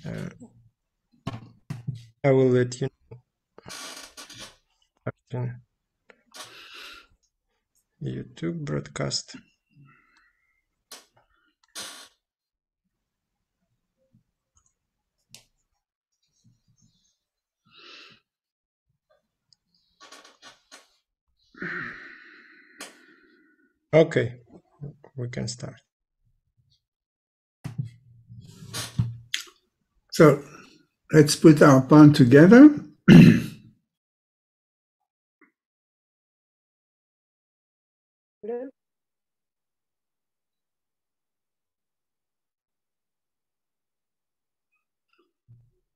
I will let you know after YouTube broadcast. Okay, we can start. So let's put our palm together.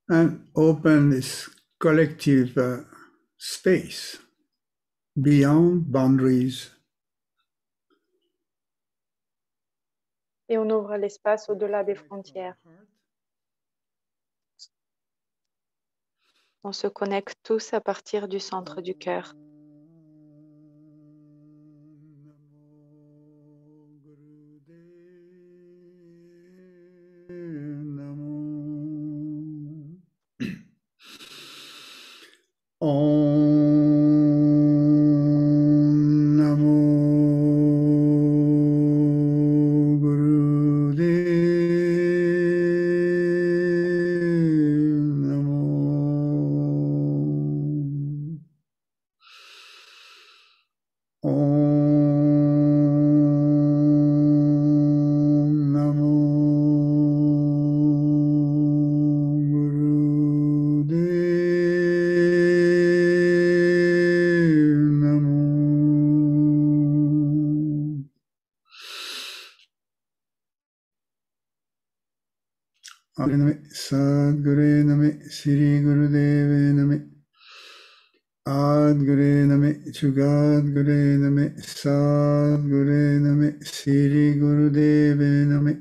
And open this collective space beyond boundaries. Et on ouvre l'espace au-delà des frontières. On se connecte tous à partir du centre du cœur. Sadguru Name Sri Gurudeve Name Adguru Name Jugadguru Name Sadguru Name Sri Gurudeve Name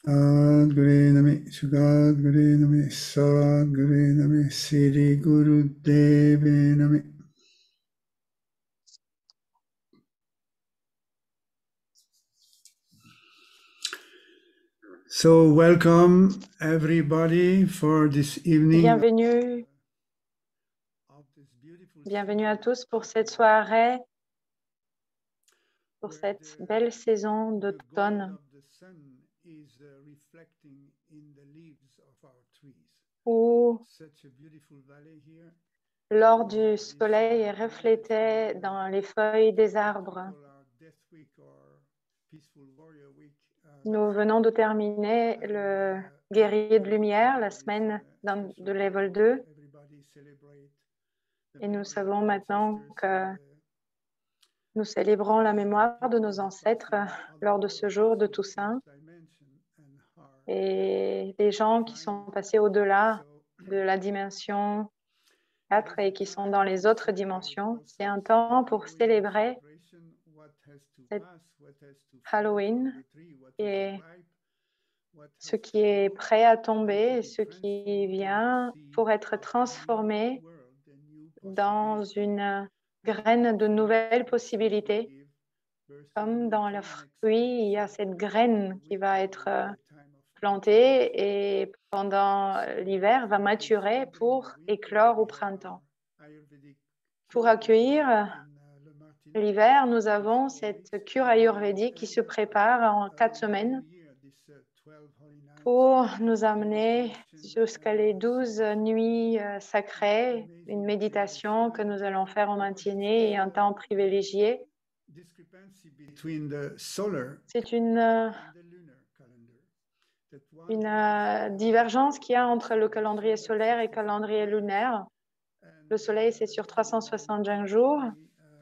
Adguru Name Jugadguru Name Sadguru Name Sri Gurudeve Name. So welcome everybody for this evening. Bienvenue. Bienvenue à tous pour cette soirée, pour cette belle saison d'automne où l'or du soleil est reflété dans les feuilles des arbres. Nous venons de terminer le guerrier de lumière, la semaine de level 2. Et nous savons maintenant que nous célébrons la mémoire de nos ancêtres lors de ce jour de Toussaint et les gens qui sont passés au-delà de la dimension 4 et qui sont dans les autres dimensions. C'est un temps pour célébrer cette Halloween et ce qui est prêt à tomber et ce qui vient pour être transformé dans une graine de nouvelles possibilités. Comme dans le fruit, il y a cette graine qui va être plantée et pendant l'hiver va maturer pour éclore au printemps. Pour accueillir l'hiver, nous avons cette cure ayurvédique qui se prépare en 4 semaines pour nous amener jusqu'à les 12 nuits sacrées, une méditation que nous allons faire en matinée et un temps privilégié. C'est une divergence qu'il y a entre le calendrier solaire et le calendrier lunaire. Le soleil, c'est sur 365 jours,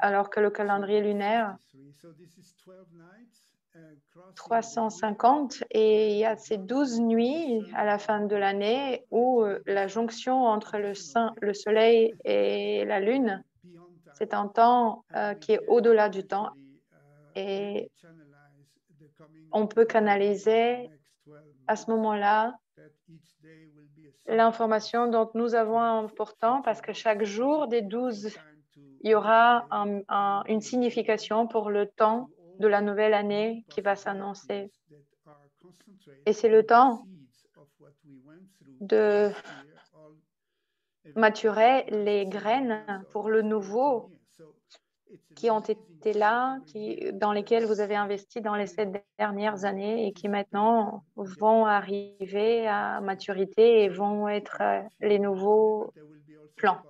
alors que le calendrier lunaire, 350, et il y a ces 12 nuits à la fin de l'année où la jonction entre le soleil et la lune, c'est un temps qui est au-delà du temps et on peut canaliser à ce moment-là l'information dont nous avons important parce que chaque jour des 12, il y aura une signification pour le temps de la nouvelle année qui va s'annoncer. Et c'est le temps de maturer les graines pour le nouveau qui ont été là, dans lesquels vous avez investi dans les 7 dernières années et qui maintenant vont arriver à maturité et vont être les nouveaux plans.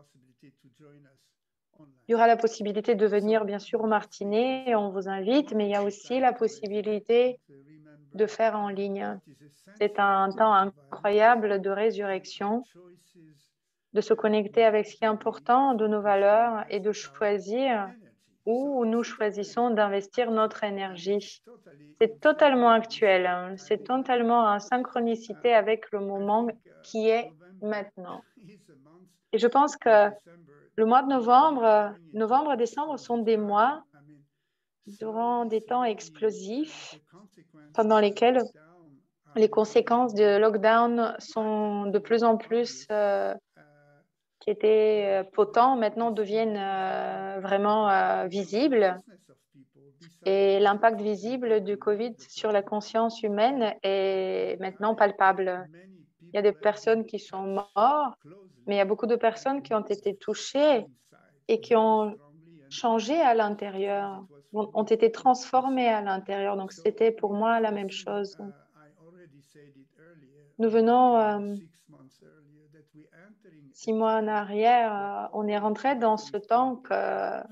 Il y aura la possibilité de venir, bien sûr, au Martinet, on vous invite, mais il y a aussi la possibilité de faire en ligne. C'est un temps incroyable de résurrection, de se connecter avec ce qui est important, de nos valeurs et de choisir où nous choisissons d'investir notre énergie. C'est totalement actuel, c'est totalement en synchronicité avec le moment qui est maintenant. Et je pense que le mois de novembre et décembre sont des mois durant des temps explosifs pendant lesquels les conséquences de lockdown sont de plus en plus qui étaient potents, maintenant deviennent vraiment visibles. Et l'impact visible du Covid sur la conscience humaine est maintenant palpable. Il y a des personnes qui sont mortes, mais il y a beaucoup de personnes qui ont été touchées et qui ont changé à l'intérieur, ont été transformées à l'intérieur. Donc, c'était pour moi la même chose. Nous venons 6 mois en arrière, on est rentré dans ce temps que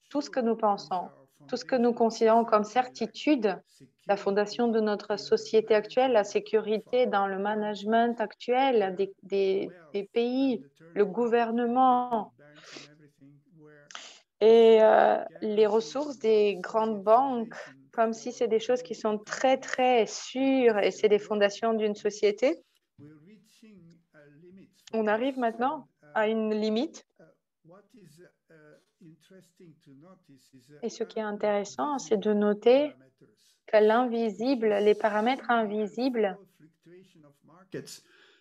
tout ce que nous pensons, tout ce que nous considérons comme certitude, la fondation de notre société actuelle, la sécurité dans le management actuel des pays, le gouvernement et les ressources des grandes banques, comme si c'est des choses qui sont très, très sûres et c'est des fondations d'une société. On arrive maintenant à une limite. Et ce qui est intéressant, c'est de noter que l'invisible, les paramètres invisibles,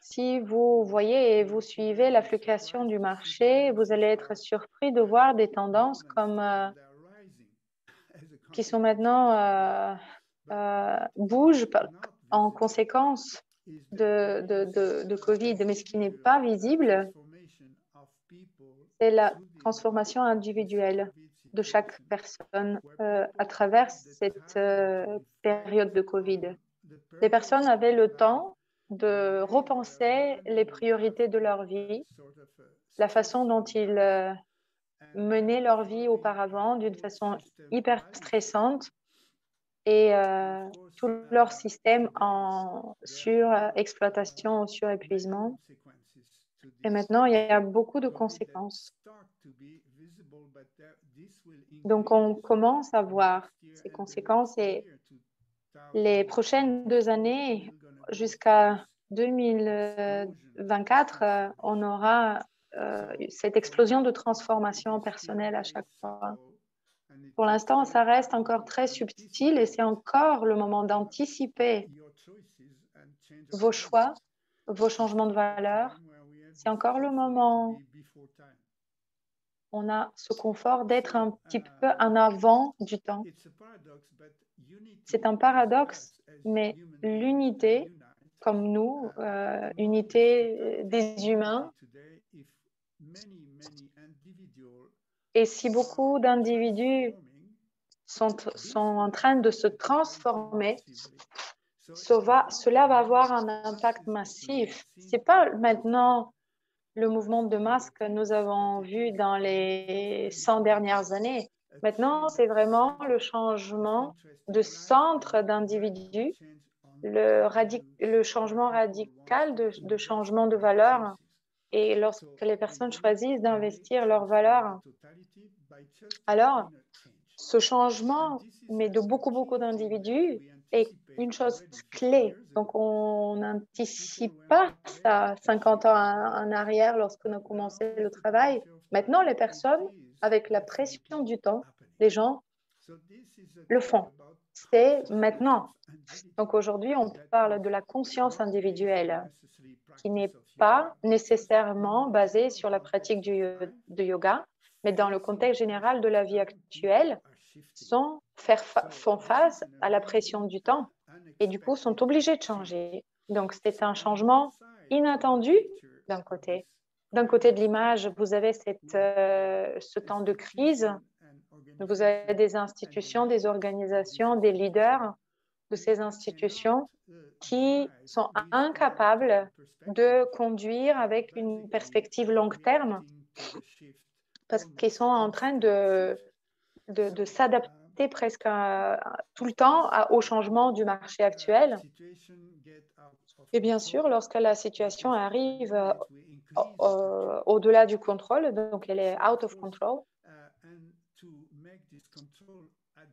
si vous voyez et vous suivez la fluctuation du marché, vous allez être surpris de voir des tendances comme qui sont maintenant bougent en conséquence de Covid. Mais ce qui n'est pas visible, c'est la transformation individuelle de chaque personne à travers cette période de Covid. Les personnes avaient le temps de repenser les priorités de leur vie, la façon dont ils menaient leur vie auparavant d'une façon hyper stressante et tout leur système en surexploitation, surépuisement. Et maintenant, il y a beaucoup de conséquences. Donc, on commence à voir ces conséquences et les prochaines 2 années, jusqu'à 2024, on aura cette explosion de transformation personnelle à chaque fois. Pour l'instant, ça reste encore très subtil et c'est encore le moment d'anticiper vos choix, vos changements de valeur. C'est encore le moment. On a ce confort d'être un petit peu en avant du temps. C'est un paradoxe, mais l'unité, comme nous, unité des humains, et si beaucoup d'individus sont en train de se transformer, cela va avoir un impact massif. Ce n'est pas maintenant le mouvement de masse que nous avons vu dans les 100 dernières années. Maintenant, c'est vraiment le changement de centre d'individus, le changement radical de changement de valeur. Et lorsque les personnes choisissent d'investir leurs valeurs, alors ce changement, mais de beaucoup d'individus, est une chose clé. Donc, on n'anticipe pas ça 50 ans en arrière lorsque nous commençons le travail. Maintenant, les personnes, avec la pression du temps, les gens le font. C'est maintenant. Donc, aujourd'hui, on parle de la conscience individuelle qui n'est pas nécessairement basée sur la pratique de yoga, mais dans le contexte général de la vie actuelle, font face à la pression du temps et du coup sont obligés de changer. Donc, c'est un changement inattendu d'un côté. D'un côté de l'image, vous avez ce temps de crise. Vous avez des institutions, des organisations, des leaders de ces institutions qui sont incapables de conduire avec une perspective long terme parce qu'ils sont en train de s'adapter presque tout le temps au changement du marché actuel. Et bien sûr, lorsque la situation arrive au-delà du contrôle, donc elle est out of control,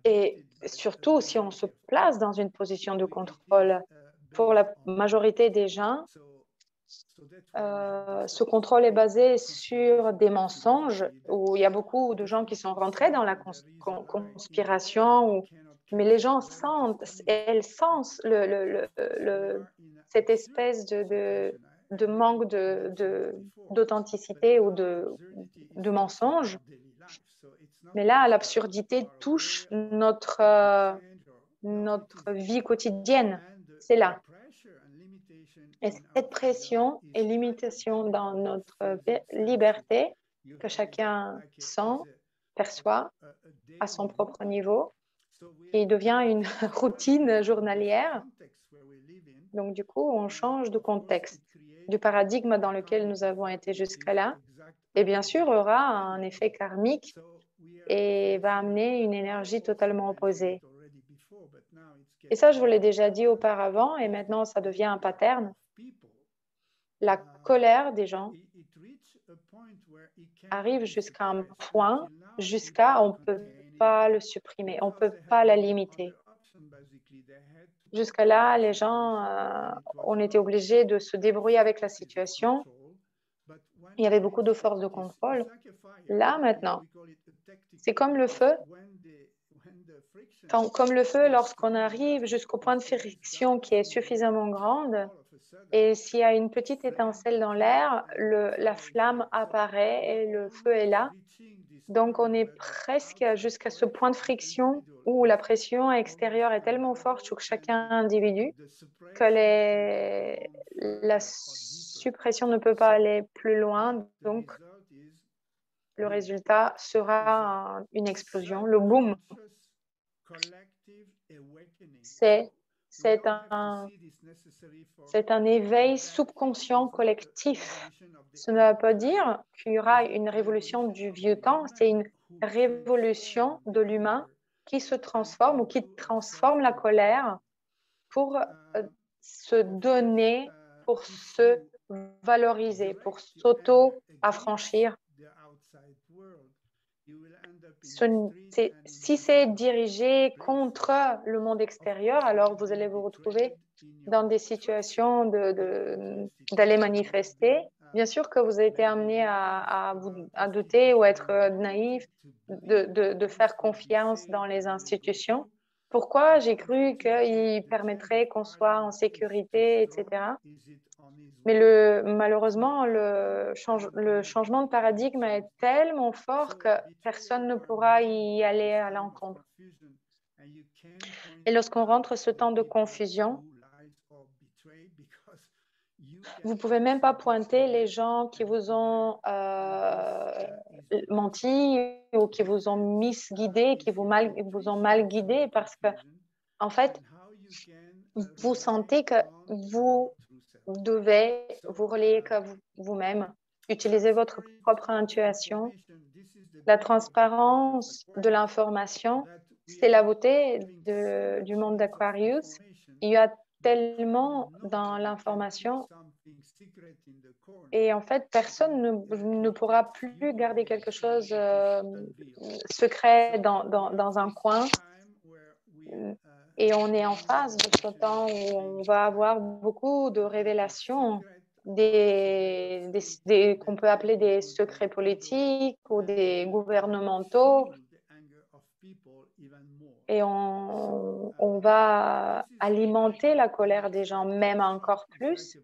et surtout si on se place dans une position de contrôle, pour la majorité des gens, ce contrôle est basé sur des mensonges où il y a beaucoup de gens qui sont rentrés dans la conspiration, mais les gens sentent, elles sentent cette espèce de manque d'authenticité ou de mensonge. Mais là, l'absurdité touche notre vie quotidienne. C'est là. Et cette pression et limitation dans notre liberté que chacun sent, perçoit à son propre niveau, qui devient une routine journalière. Donc, du coup, on change de contexte, du paradigme dans lequel nous avons été jusqu'à là. Et bien sûr, aura un effet karmique et va amener une énergie totalement opposée. Et ça, je vous l'ai déjà dit auparavant, et maintenant, ça devient un pattern. La colère des gens arrive jusqu'à un point, jusqu'à on ne peut pas le supprimer, on ne peut pas la limiter. Jusqu'à là, les gens, on était obligés de se débrouiller avec la situation. Il y avait beaucoup de forces de contrôle. Là, maintenant, c'est comme le feu. Comme le feu, lorsqu'on arrive jusqu'au point de friction qui est suffisamment grande, et s'il y a une petite étincelle dans l'air, la flamme apparaît et le feu est là. Donc, on est presque jusqu'à ce point de friction où la pression extérieure est tellement forte sur chacun individu que la suppression ne peut pas aller plus loin. Donc, le résultat sera une explosion, le boom. C'est un éveil subconscient collectif. Ce ne veut pas dire qu'il y aura une révolution du vieux temps, c'est une révolution de l'humain qui se transforme ou qui transforme la colère pour se donner, pour se valoriser, pour s'auto-affranchir. Si c'est dirigé contre le monde extérieur, alors vous allez vous retrouver dans des situations d'aller manifester. Bien sûr que vous avez été amené à douter ou être naïf, de faire confiance dans les institutions. Pourquoi j'ai cru qu'ils permettraient qu'on soit en sécurité, etc. Mais malheureusement, le changement de paradigme est tellement fort que personne ne pourra y aller à l'encontre. Et lorsqu'on rentre ce temps de confusion, vous ne pouvez même pas pointer les gens qui vous ont menti ou qui vous ont misguidé, qui vous ont mal guidé parce que, en fait, vous sentez que vous devez vous relier qu'à vous-même, utiliser votre propre intuition. La transparence de l'information, c'est la beauté du monde d'Aquarius. Il y a tellement dans l'information et en fait, personne ne pourra plus garder quelque chose secret dans un coin. Et on est en phase de ce temps où on va avoir beaucoup de révélations, qu'on peut appeler des secrets politiques ou des gouvernementaux. Et on va alimenter la colère des gens, même encore plus.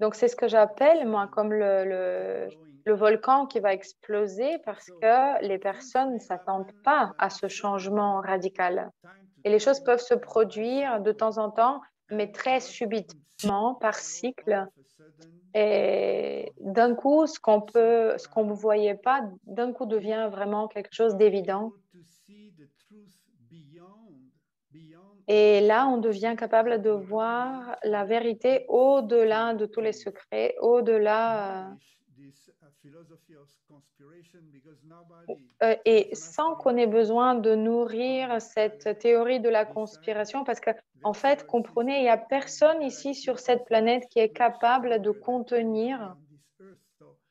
Donc, c'est ce que j'appelle, moi, comme le volcan qui va exploser parce que les personnes ne s'attendent pas à ce changement radical. Et les choses peuvent se produire de temps en temps, mais très subitement, par cycle. Et d'un coup, ce qu'on ne voyait pas, d'un coup devient vraiment quelque chose d'évident. Et là, on devient capable de voir la vérité au-delà de tous les secrets, au-delà, et sans qu'on ait besoin de nourrir cette théorie de la conspiration, parce que, en fait, comprenez, il n'y a personne ici sur cette planète qui est capable de contenir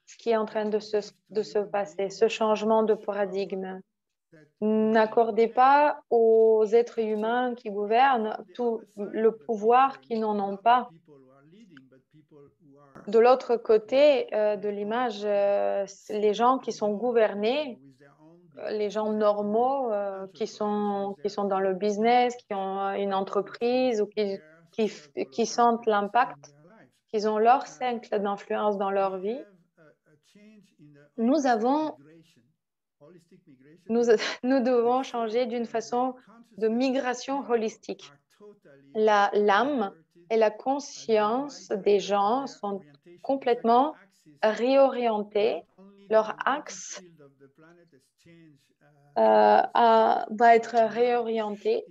ce qui est en train de se passer, ce changement de paradigme. N'accordez pas aux êtres humains qui gouvernent tout le pouvoir qu'ils n'en ont pas. De l'autre côté de l'image, les gens qui sont gouvernés, les gens normaux qui sont dans le business, qui ont une entreprise ou qui sentent l'impact, qui ont leur cercle d'influence dans leur vie, nous avons nous, nous devons changer d'une façon de migration holistique. L'âme et la conscience des gens sont complètement réorientées. Leur axe va être réorienté.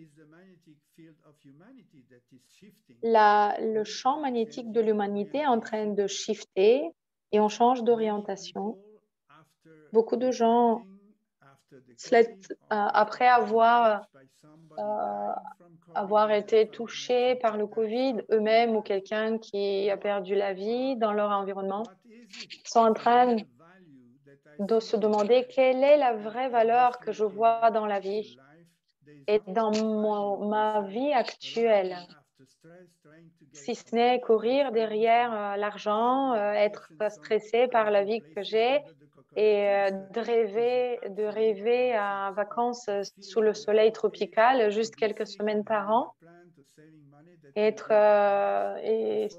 Le champ magnétique de l'humanité est en train de shifter et on change d'orientation. Beaucoup de gens, après avoir été touchés par le Covid, eux-mêmes ou quelqu'un qui a perdu la vie dans leur environnement, sont en train de se demander quelle est la vraie valeur que je vois dans la vie et dans ma vie actuelle. Si ce n'est courir derrière l'argent, être stressé par la vie que j'ai et de rêver à vacances sous le soleil tropical juste quelques semaines par an, et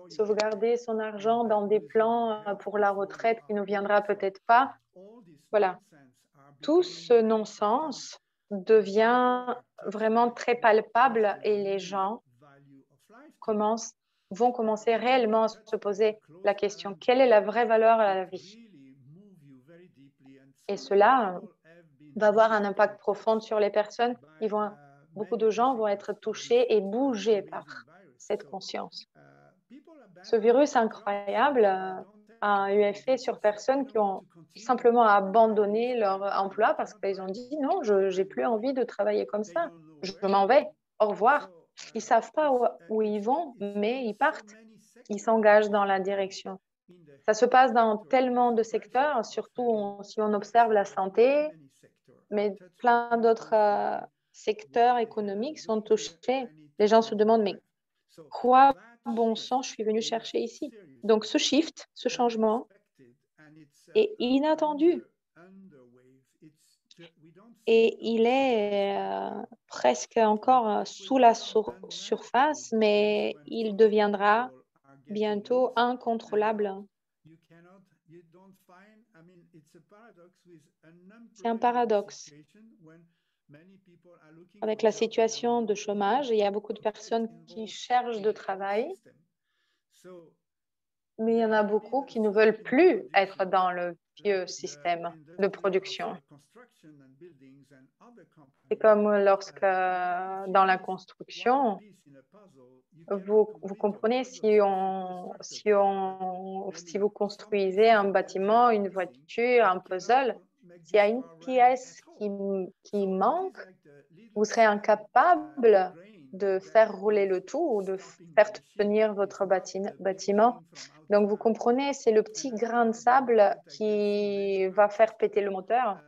sauvegarder son argent dans des plans pour la retraite qui ne viendra peut-être pas. Voilà. Tout ce non-sens devient vraiment très palpable et les gens vont commencer réellement à se poser la question, quelle est la vraie valeur à la vie? Et cela va avoir un impact profond sur les personnes. Beaucoup de gens vont être touchés et bougés par cette conscience. Ce virus incroyable a eu effet sur personnes qui ont simplement abandonné leur emploi parce qu'ils ont dit non, je n'ai plus envie de travailler comme ça. Je m'en vais. Au revoir. Ils ne savent pas où ils vont, mais ils partent. Ils s'engagent dans la direction. Ça se passe dans tellement de secteurs, surtout si on observe la santé, mais plein d'autres secteurs économiques sont touchés. Les gens se demandent, mais quoi, bon sang, je suis venu chercher ici? Donc, ce shift, ce changement est inattendu. Et il est presque encore sous la surface, mais il deviendra bientôt incontrôlable. C'est un paradoxe. Avec la situation de chômage, il y a beaucoup de personnes qui cherchent de travail, mais il y en a beaucoup qui ne veulent plus être dans le vieux système de production. C'est comme lorsque dans la construction, vous comprenez, si vous construisez un bâtiment, une voiture, un puzzle, s'il y a une pièce qui manque, vous serez incapable de faire rouler le tout ou de faire tenir votre bâtiment. Donc, vous comprenez, c'est le petit grain de sable qui va faire péter le moteur.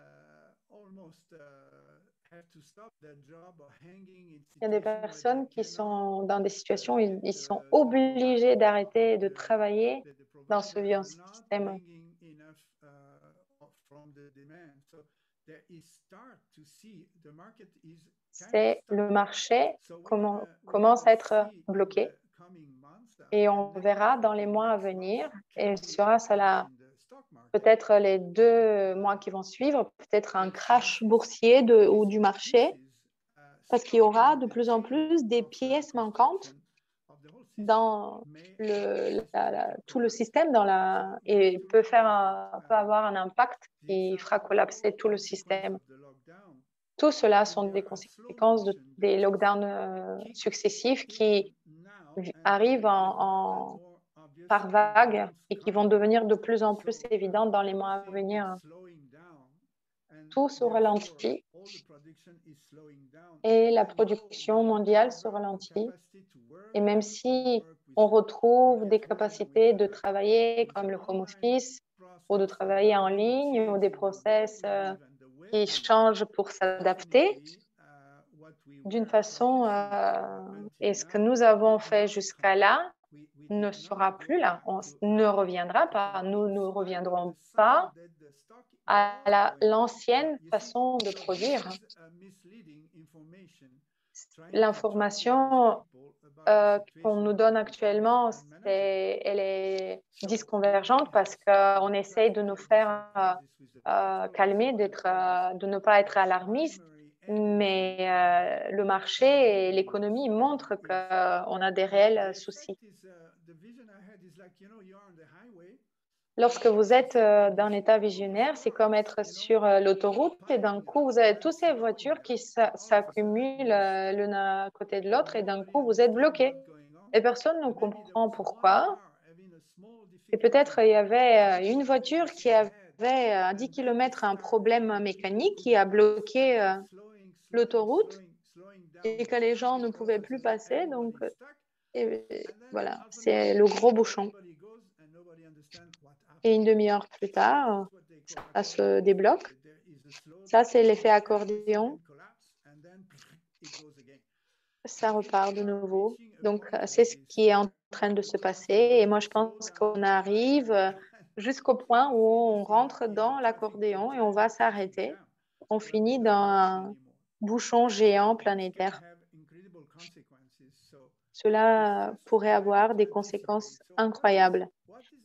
Il y a des personnes qui sont dans des situations où ils sont obligés d'arrêter de travailler dans ce vieux système. C'est le marché commence à être bloqué et on verra dans les mois à venir et sera cela peut-être les 2 mois qui vont suivre, peut-être un crash boursier ou du marché parce qu'il y aura de plus en plus des pièces manquantes dans tout le système et peut avoir un impact qui fera collapser tout le système. Tout cela sont des conséquences des lockdowns successifs qui arrivent par vagues et qui vont devenir de plus en plus évidentes dans les mois à venir. Tout se ralentit et la production mondiale se ralentit. Et même si on retrouve des capacités de travailler comme le home office ou de travailler en ligne ou des process qui changent pour s'adapter, d'une façon, et ce que nous avons fait jusqu'à là ne sera plus là, on ne reviendra pas, nous ne reviendrons pas à l'ancienne façon de produire. L'information qu'on nous donne actuellement, elle est disconvergente parce qu'on essaye de nous faire calmer, de ne pas être alarmiste, mais le marché et l'économie montrent qu'on a des réels soucis. Lorsque vous êtes d'un état visionnaire, c'est comme être sur l'autoroute et d'un coup, vous avez toutes ces voitures qui s'accumulent l'une à côté de l'autre et d'un coup, vous êtes bloqué. Et personne ne comprend pourquoi. Et peut-être il y avait une voiture qui avait à 10 km un problème mécanique qui a bloqué l'autoroute et que les gens ne pouvaient plus passer. Donc, voilà, c'est le gros bouchon. Et une demi-heure plus tard, ça se débloque. Ça, c'est l'effet accordéon. Ça repart de nouveau. Donc, c'est ce qui est en train de se passer. Et moi, je pense qu'on arrive jusqu'au point où on rentre dans l'accordéon et on va s'arrêter. On finit dans un bouchon géant planétaire. Cela pourrait avoir des conséquences incroyables.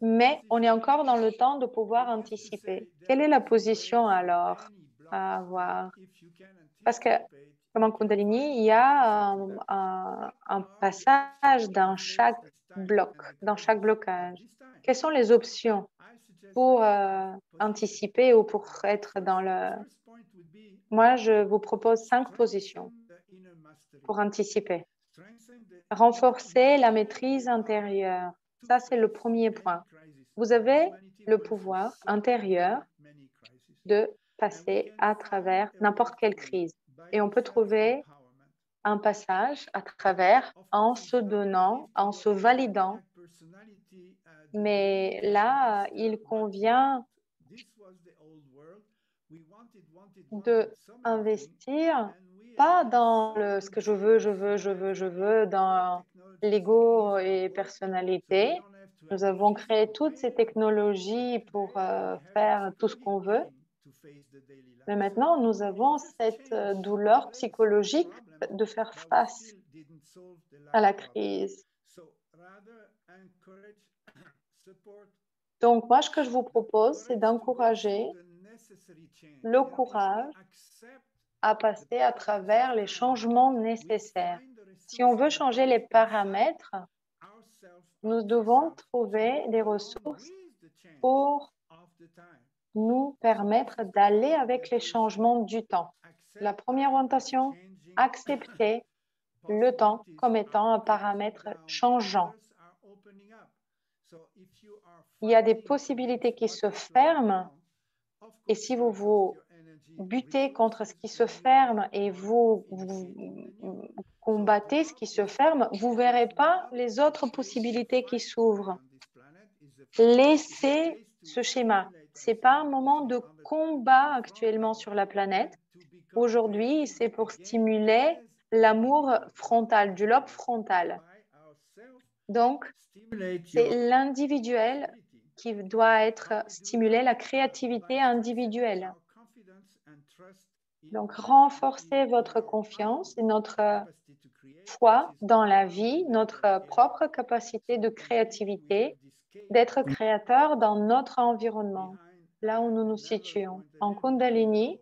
Mais on est encore dans le temps de pouvoir anticiper. Quelle est la position alors à avoir? Parce que, comme en Kundalini, il y a un passage dans chaque bloc, dans chaque blocage. Quelles sont les options pour anticiper ou pour être dans le... Moi, je vous propose 5 positions pour anticiper. Renforcer la maîtrise intérieure. Ça, c'est le premier point. Vous avez le pouvoir intérieur de passer à travers n'importe quelle crise. Et on peut trouver un passage à travers en se donnant, en se validant. Mais là, il convient d'investir pas dans ce que je veux, dans l'ego et personnalité. Nous avons créé toutes ces technologies pour faire tout ce qu'on veut. Mais maintenant, nous avons cette douleur psychologique de faire face à la crise. Donc, moi, ce que je vous propose, c'est d'encourager le courage à passer à travers les changements nécessaires. Si on veut changer les paramètres, nous devons trouver des ressources pour nous permettre d'aller avec les changements du temps. La première orientation, accepter le temps comme étant un paramètre changeant. Il y a des possibilités qui se ferment et si vous vous butez contre ce qui se ferme et vous combattez ce qui se ferme, vous ne verrez pas les autres possibilités qui s'ouvrent. Laissez ce schéma. Ce n'est pas un moment de combat actuellement sur la planète. Aujourd'hui, c'est pour stimuler l'amour frontal, du lobe frontal. Donc, c'est l'individuel qui doit être stimulé, la créativité individuelle. Donc, renforcez votre confiance et notre foi dans la vie, notre propre capacité de créativité, d'être créateur dans notre environnement, là où nous nous situons. En Kundalini,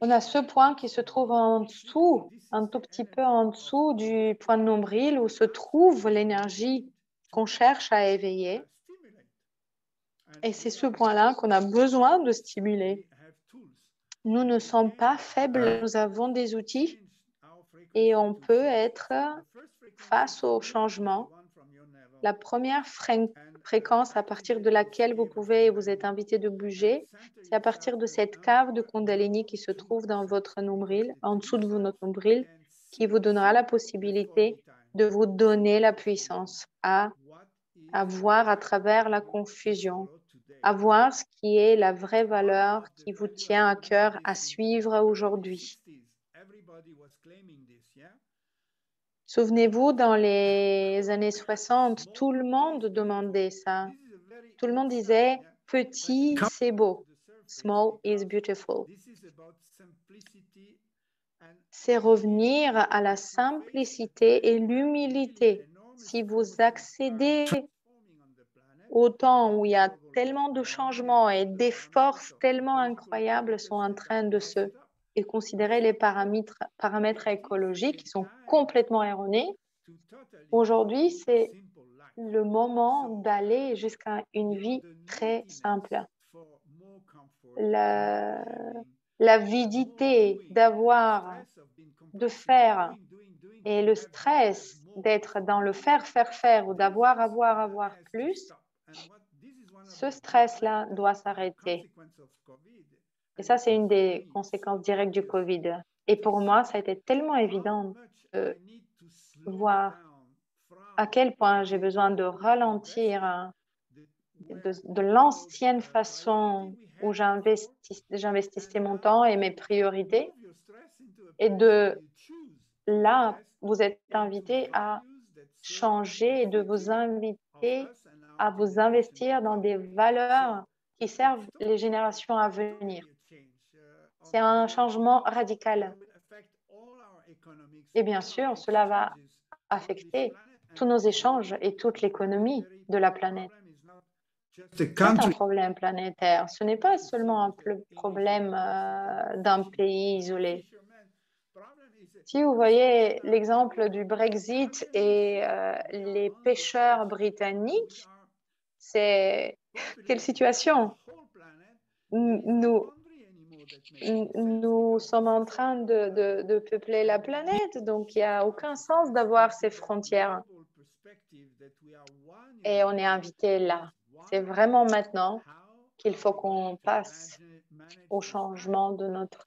On a ce point qui se trouve en dessous, un tout petit peu en dessous du point de nombril où se trouve l'énergie qu'on cherche à éveiller. Et c'est ce point-là qu'on a besoin de stimuler. Nous ne sommes pas faibles, nous avons des outils et on peut être face au changement. La première fréquence à partir de laquelle vous êtes invité de bouger, c'est à partir de cette cave de Kundalini qui se trouve dans votre nombril, en dessous de votre nombril, qui vous donnera la possibilité de vous donner la puissance à voir à travers la confusion, à voir ce qui est la vraie valeur qui vous tient à cœur à suivre aujourd'hui. Souvenez-vous, dans les années 60, tout le monde demandait ça. Tout le monde disait « petit, c'est beau ». Small is beautiful. C'est revenir à la simplicité et l'humilité. Si vous accédez au temps où il y a tellement de changements et des forces tellement incroyables sont en train de se... Et considérer les paramètres écologiques qui sont complètement erronés. Aujourd'hui, c'est le moment d'aller jusqu'à une vie très simple. L'avidité d'avoir, de faire et le stress d'être dans le faire ou d'avoir, avoir plus, ce stress-là doit s'arrêter. Et ça, c'est une des conséquences directes du Covid. Et pour moi, ça a été tellement évident de voir à quel point j'ai besoin de ralentir de l'ancienne façon où j'investissais mon temps et mes priorités. Et de là, vous êtes invité à changer et de vous inviter à vous investir dans des valeurs qui servent les générations à venir. C'est un changement radical. Et bien sûr, cela va affecter tous nos échanges et toute l'économie de la planète. C'est un problème planétaire. Ce n'est pas seulement un problème d'un pays isolé. Si vous voyez l'exemple du Brexit et les pêcheurs britanniques, c'est quelle situation? Nous sommes en train de peupler la planète, donc il n'y a aucun sens d'avoir ces frontières. Et on est invité là. C'est vraiment maintenant qu'il faut qu'on passe au changement de notre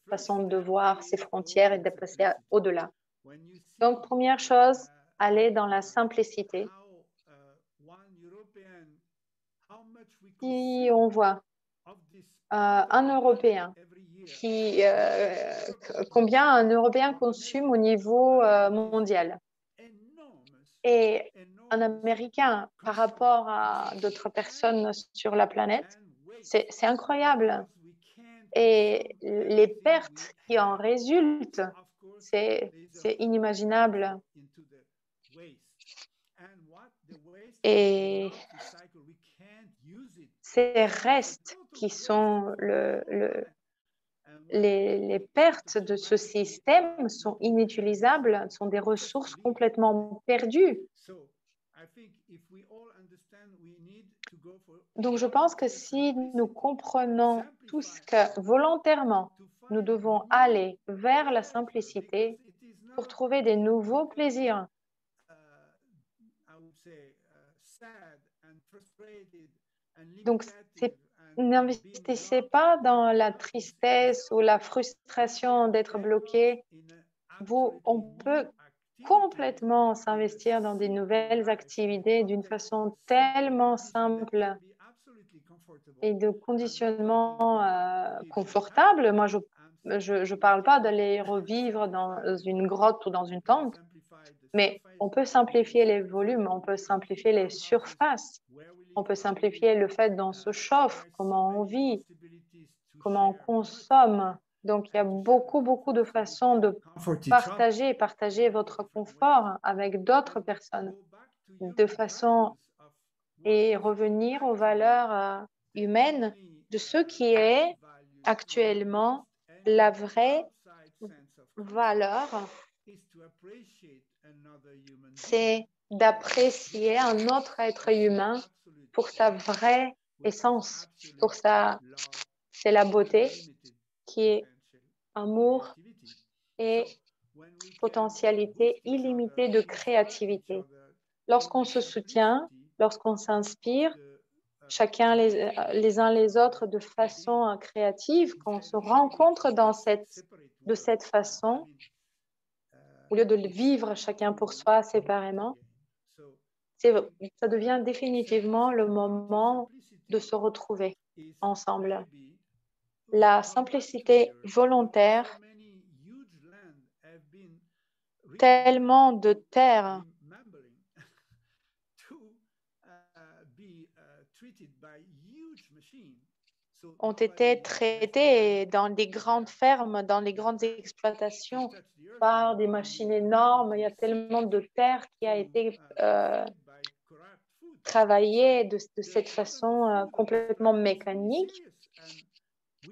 façon de voir ces frontières et de passer au-delà. Donc, première chose, aller dans la simplicité. Si on voit un Européen combien un Européen consomme au niveau mondial et un Américain par rapport à d'autres personnes sur la planète, c'est incroyable. Et les pertes qui en résultent, c'est inimaginable. Et ces restes qui sont les pertes de ce système sont inutilisables, sont des ressources complètement perdues. Donc, je pense que si nous comprenons tous que volontairement, nous devons aller vers la simplicité pour trouver des nouveaux plaisirs. Donc, n'investissez pas dans la tristesse ou la frustration d'être bloqué. On peut complètement s'investir dans des nouvelles activités d'une façon tellement simple et de conditionnement confortable. Moi, je ne parle pas d'aller revivre dans une grotte ou dans une tente, mais on peut simplifier les volumes, on peut simplifier les surfaces, on peut simplifier le fait dont on se chauffe, comment on vit, comment on consomme. Donc, il y a beaucoup de façons de partager votre confort avec d'autres personnes de façon et revenir aux valeurs humaines de ce qui est actuellement la vraie valeur, c'est d'apprécier un autre être humain pour sa vraie essence, c'est la beauté qui est amour et potentialité illimitée de créativité. Lorsqu'on se soutient, lorsqu'on s'inspire, chacun les uns les autres de façon créative, qu'on se rencontre de cette façon, au lieu de le vivre chacun pour soi séparément, ça devient définitivement le moment de se retrouver ensemble. La simplicité volontaire, tellement de terres ont été traitées dans des grandes fermes, dans les grandes exploitations par des machines énormes. Il y a tellement de terre qui a été travaillée de cette façon complètement mécanique.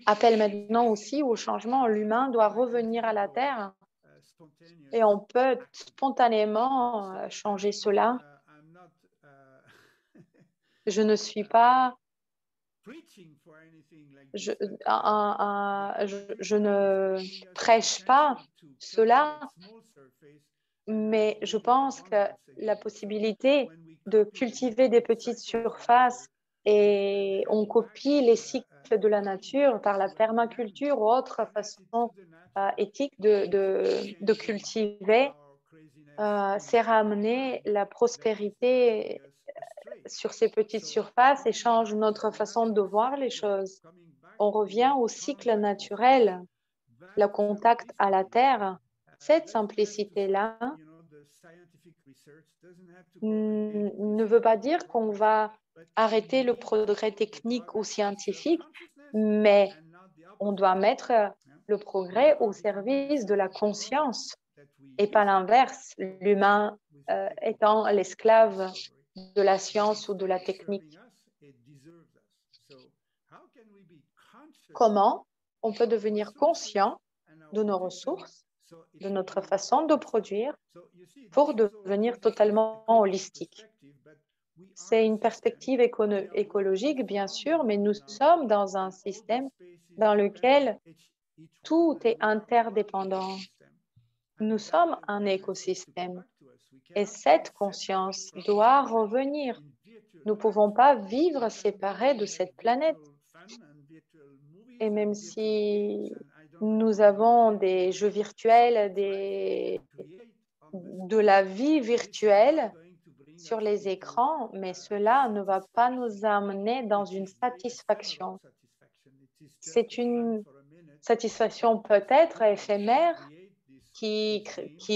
Appelle maintenant aussi au changement. L'humain doit revenir à la terre et on peut spontanément changer cela. Je ne suis pas je ne prêche pas cela, mais je pense que la possibilité de cultiver des petites surfaces et on copie les cycles de la nature par la permaculture ou autre façon éthique de cultiver, c'est ramener la prospérité sur ces petites surfaces et change notre façon de voir les choses. On revient au cycle naturel, le contact à la terre. Cette simplicité-là ne veut pas dire qu'on va arrêter le progrès technique ou scientifique, mais on doit mettre le progrès au service de la conscience et pas l'inverse, l'humain étant l'esclave de la science ou de la technique. Comment on peut devenir conscient de nos ressources, de notre façon de produire pour devenir totalement holistique? C'est une perspective écologique, bien sûr, mais nous sommes dans un système dans lequel tout est interdépendant. Nous sommes un écosystème et cette conscience doit revenir. Nous ne pouvons pas vivre séparés de cette planète. Et même si nous avons des jeux virtuels, de la vie virtuelle sur les écrans, mais cela ne va pas nous amener dans une satisfaction. C'est une satisfaction peut-être éphémère qui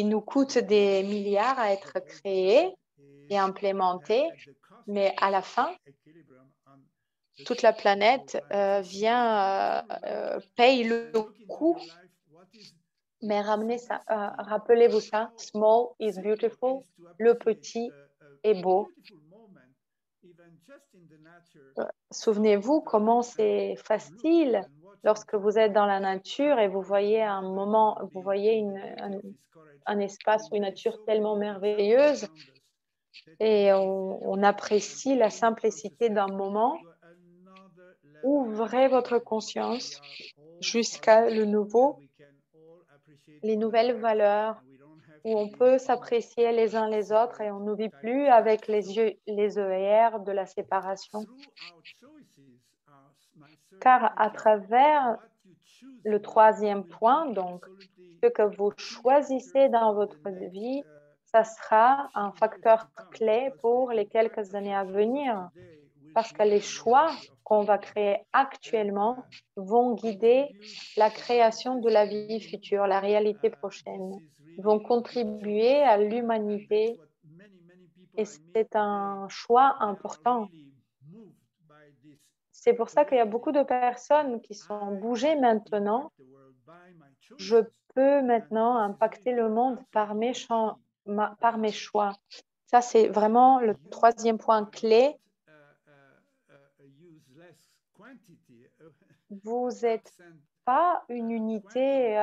nous coûte des milliards à être créée et implémentée, mais à la fin, toute la planète paye le coût. Mais ramenez ça, rappelez-vous ça, small is beautiful, le petit est beau. Souvenez-vous comment c'est facile lorsque vous êtes dans la nature et vous voyez un moment, vous voyez un espace ou une nature tellement merveilleuse et on apprécie la simplicité d'un moment. Ouvrez votre conscience jusqu'à les nouvelles valeurs où on peut s'apprécier les uns les autres et on ne vit plus avec les œillères de la séparation. Car à travers le troisième point, donc ce que vous choisissez dans votre vie, ça sera un facteur clé pour les quelques années à venir. Parce que les choix qu'on va créer actuellement vont guider la création de la vie future, la réalité prochaine, vont contribuer à l'humanité. Et c'est un choix important. C'est pour ça qu'il y a beaucoup de personnes qui sont bougées maintenant. Je peux maintenant impacter le monde par mes choix. Ça, c'est vraiment le troisième point clé. Vous êtes pas une unité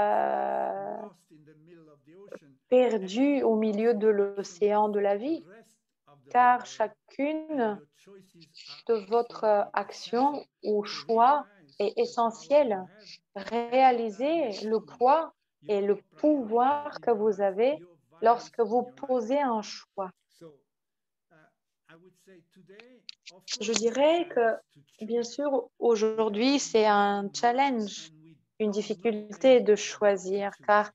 perdue au milieu de l'océan de la vie, car chacune de votre action ou choix est essentiel. Réalisez le poids et le pouvoir que vous avez lorsque vous posez un choix. Je dirais que, bien sûr, aujourd'hui, c'est un challenge, une difficulté de choisir, car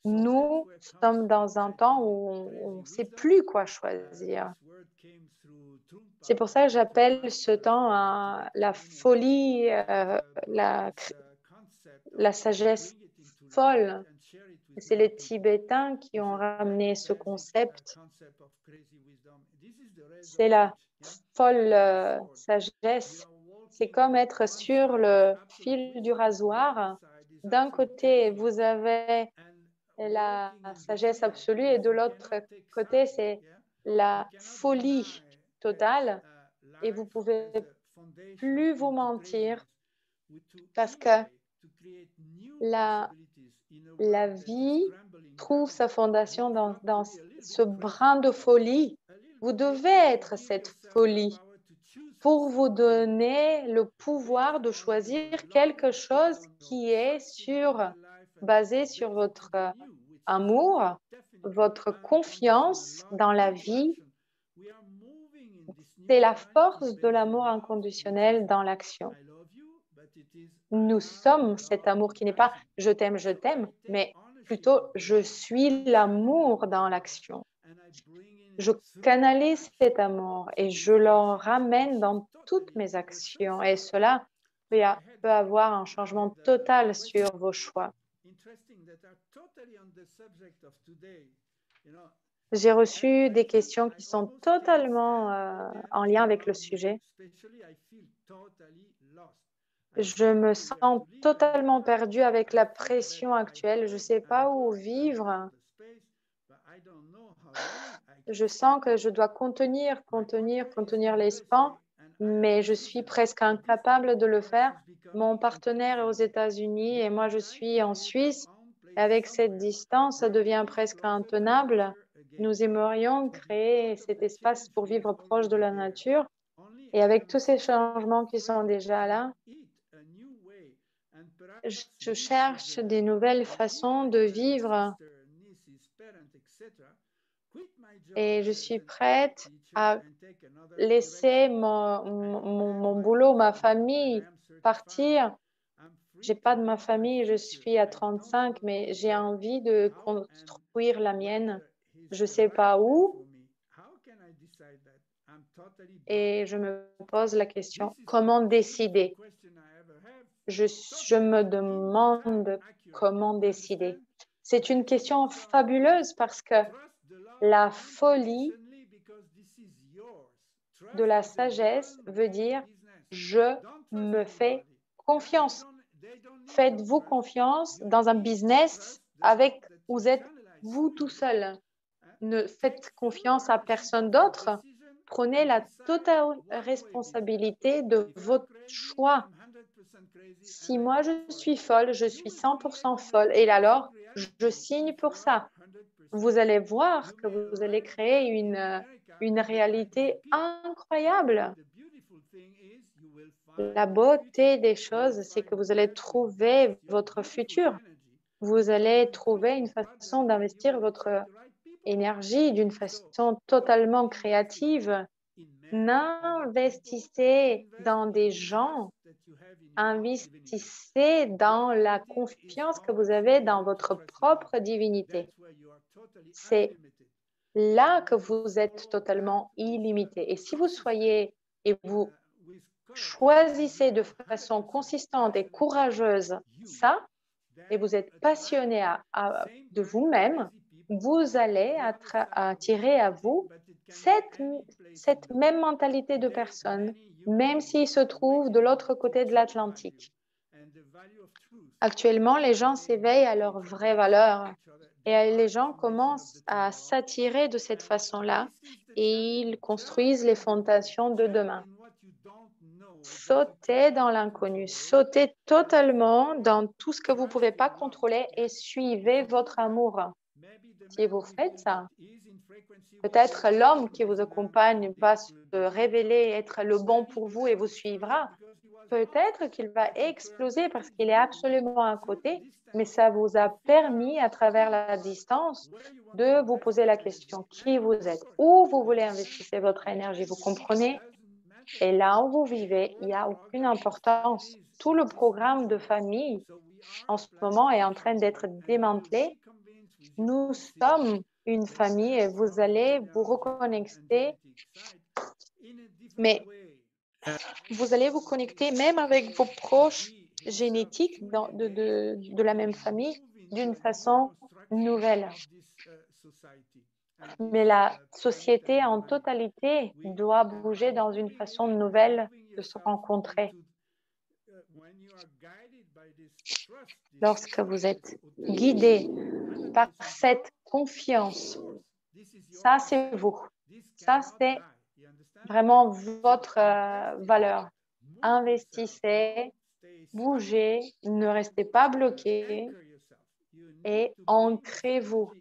nous sommes dans un temps où on ne sait plus quoi choisir. C'est pour ça que j'appelle ce temps la folie, la sagesse folle. C'est les Tibétains qui ont ramené ce concept. C'est la folle sagesse. C'est comme être sur le fil du rasoir. D'un côté, vous avez la sagesse absolue et de l'autre côté, c'est la folie totale. Et vous pouvez plus vous mentir parce que la vie trouve sa fondation dans ce brin de folie. Vous devez être cette folie pour vous donner le pouvoir de choisir quelque chose qui est basé sur votre amour, votre confiance dans la vie. C'est la force de l'amour inconditionnel dans l'action. Nous sommes cet amour qui n'est pas je t'aime, mais plutôt je suis l'amour dans l'action. Je canalise cet amour et je le ramène dans toutes mes actions et cela peut avoir un changement total sur vos choix. J'ai reçu des questions qui sont totalement en lien avec le sujet. Je me sens totalement perdue avec la pression actuelle. Je ne sais pas où vivre. Je sens que je dois contenir l'espace, mais je suis presque incapable de le faire. Mon partenaire est aux États-Unis et moi, je suis en Suisse. Avec cette distance, ça devient presque intenable. Nous aimerions créer cet espace pour vivre proche de la nature. Et avec tous ces changements qui sont déjà là, je cherche des nouvelles façons de vivre et je suis prête à laisser mon boulot, ma famille partir. J'ai pas de ma famille, je suis à 35, mais j'ai envie de construire la mienne. Je sais pas où et je me pose la question, comment décider? Je me demande comment décider. C'est une question fabuleuse parce que la folie de la sagesse veut dire je me fais confiance. Faites-vous confiance dans un business avec vous êtes vous tout seul. Ne faites confiance à personne d'autre. Prenez la totale responsabilité de votre choix. Si moi je suis folle, je suis 100% folle et alors je signe pour ça. Vous allez voir que vous allez créer une réalité incroyable. La beauté des choses, c'est que vous allez trouver votre futur. Vous allez trouver une façon d'investir votre énergie d'une façon totalement créative. N'investissez dans des gens, investissez dans la confiance que vous avez dans votre propre divinité. C'est là que vous êtes totalement illimité. Et si vous soyez et vous choisissez de façon consistante et courageuse ça, et vous êtes passionné de vous-même, vous allez attirer à vous cette même mentalité de personne, même s'ils se trouvent de l'autre côté de l'Atlantique. Actuellement, les gens s'éveillent à leurs vraies valeurs et les gens commencent à s'attirer de cette façon-là et ils construisent les fondations de demain. Sautez dans l'inconnu, sautez totalement dans tout ce que vous ne pouvez pas contrôler et suivez votre amour. Si vous faites ça, peut-être l'homme qui vous accompagne va se révéler être le bon pour vous et vous suivra. Peut-être qu'il va exploser parce qu'il est absolument à côté, mais ça vous a permis, à travers la distance, de vous poser la question qui vous êtes, où vous voulez investir votre énergie, vous comprenez? Et là où vous vivez, il n'y a aucune importance. Tout le programme de famille en ce moment est en train d'être démantelé. Nous sommes une famille et vous allez vous reconnecter, mais vous allez vous connecter même avec vos proches génétiques de la même famille d'une façon nouvelle. Mais la société en totalité doit bouger dans une façon nouvelle de se rencontrer. Lorsque vous êtes guidé par cette confiance, ça c'est vous. Ça c'est vraiment votre valeur. Investissez, bougez, ne restez pas bloqué et ancrez-vous.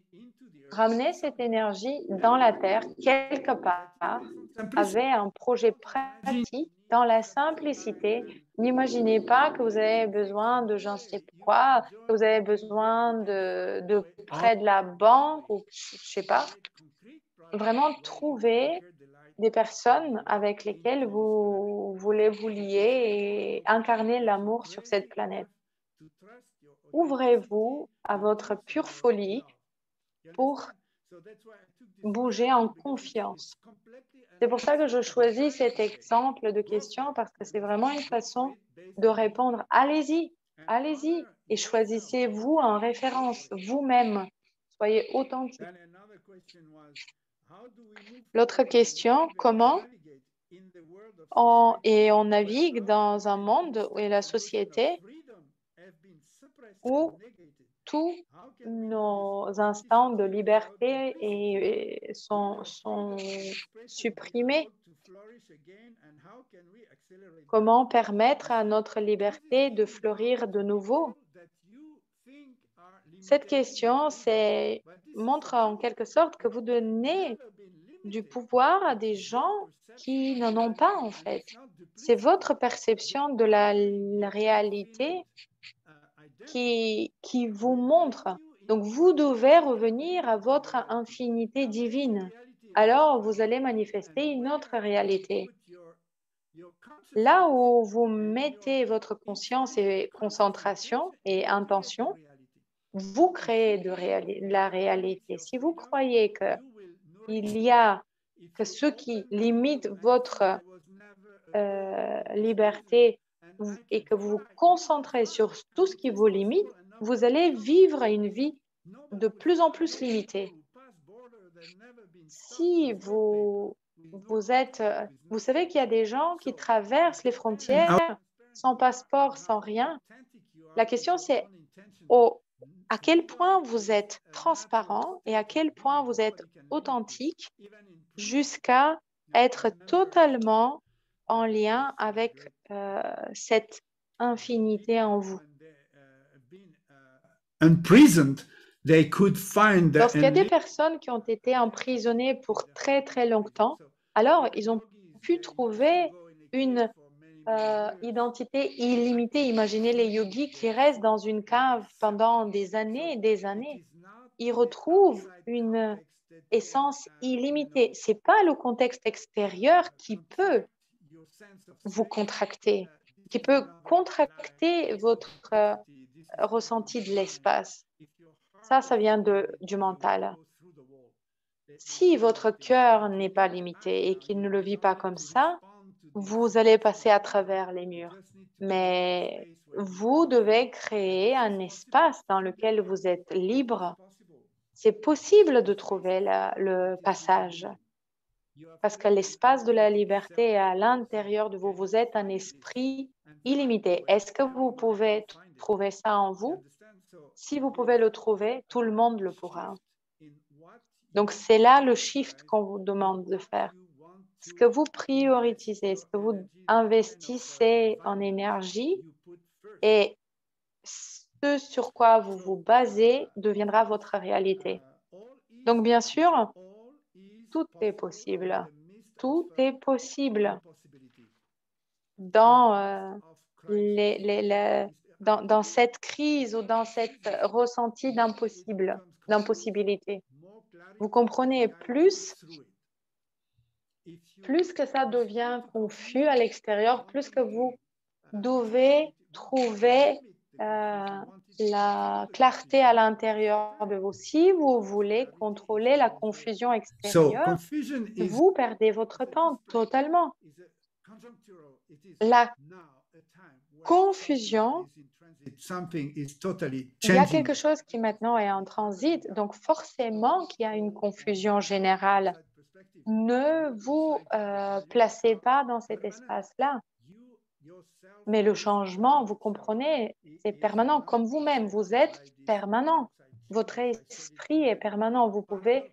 Ramenez cette énergie dans la terre quelque part. Avez un projet pratique dans la simplicité. N'imaginez pas que vous avez besoin de je ne sais quoi, que vous avez besoin de prêts de la banque ou je ne sais pas. Vraiment trouver des personnes avec lesquelles vous voulez vous lier et incarner l'amour sur cette planète. Ouvrez-vous à votre pure folie pour bouger en confiance. C'est pour ça que je choisis cet exemple de question parce que c'est vraiment une façon de répondre. Allez-y, allez-y et choisissez-vous en référence vous-même. Soyez authentique. L'autre question, comment on navigue dans un monde où la société où tous nos instants de liberté sont supprimés. Comment permettre à notre liberté de fleurir de nouveau? Cette question montre en quelque sorte que vous donnez du pouvoir à des gens qui n'en ont pas en fait. C'est votre perception de la réalité qui vous montre. Donc, vous devez revenir à votre infinité divine. Alors, vous allez manifester une autre réalité. Là où vous mettez votre conscience et concentration et intention, vous créez la réalité. Si vous croyez que ce qui limite votre liberté et que vous vous concentrez sur tout ce qui vous limite, vous allez vivre une vie de plus en plus limitée. Si vous savez qu'il y a des gens qui traversent les frontières sans passeport, sans rien. La question c'est à quel point vous êtes transparent et à quel point vous êtes authentique jusqu'à être totalement en lien avec cette infinité en vous. Lorsqu'il y a des personnes qui ont été emprisonnées pour très très longtemps, alors ils ont pu trouver une identité illimitée. Imaginez les yogis qui restent dans une cave pendant des années et des années. Ils retrouvent une essence illimitée. Ce n'est pas le contexte extérieur qui peut vous contracter, qui peut contracter votre ressenti de l'espace. Ça vient du mental. Si votre cœur n'est pas limité et qu'il ne le vit pas comme ça, vous allez passer à travers les murs. Mais vous devez créer un espace dans lequel vous êtes libre. C'est possible de trouver le passage. Parce que l'espace de la liberté est à l'intérieur de vous. Vous êtes un esprit illimité. Est-ce que vous pouvez trouver ça en vous? Si vous pouvez le trouver, tout le monde le pourra. Donc, c'est là le shift qu'on vous demande de faire. ce que vous prioritisez, ce que vous investissez en énergie et ce sur quoi vous vous basez deviendra votre réalité. Donc, bien sûr, tout est possible. Tout est possible dans, dans cette crise ou dans cette ressenti d'impossibilité. Vous comprenez, plus que ça devient confus à l'extérieur, plus que vous devez trouver la clarté à l'intérieur de vous. Si vous voulez contrôler la confusion extérieure, vous perdez votre temps totalement. La confusion, il y a quelque chose qui maintenant est en transit, donc forcément qu'il y a une confusion générale. Ne vous placez pas dans cet espace-là. Mais le changement, vous comprenez, c'est permanent. Comme vous-même, vous êtes permanent. Votre esprit est permanent. Vous pouvez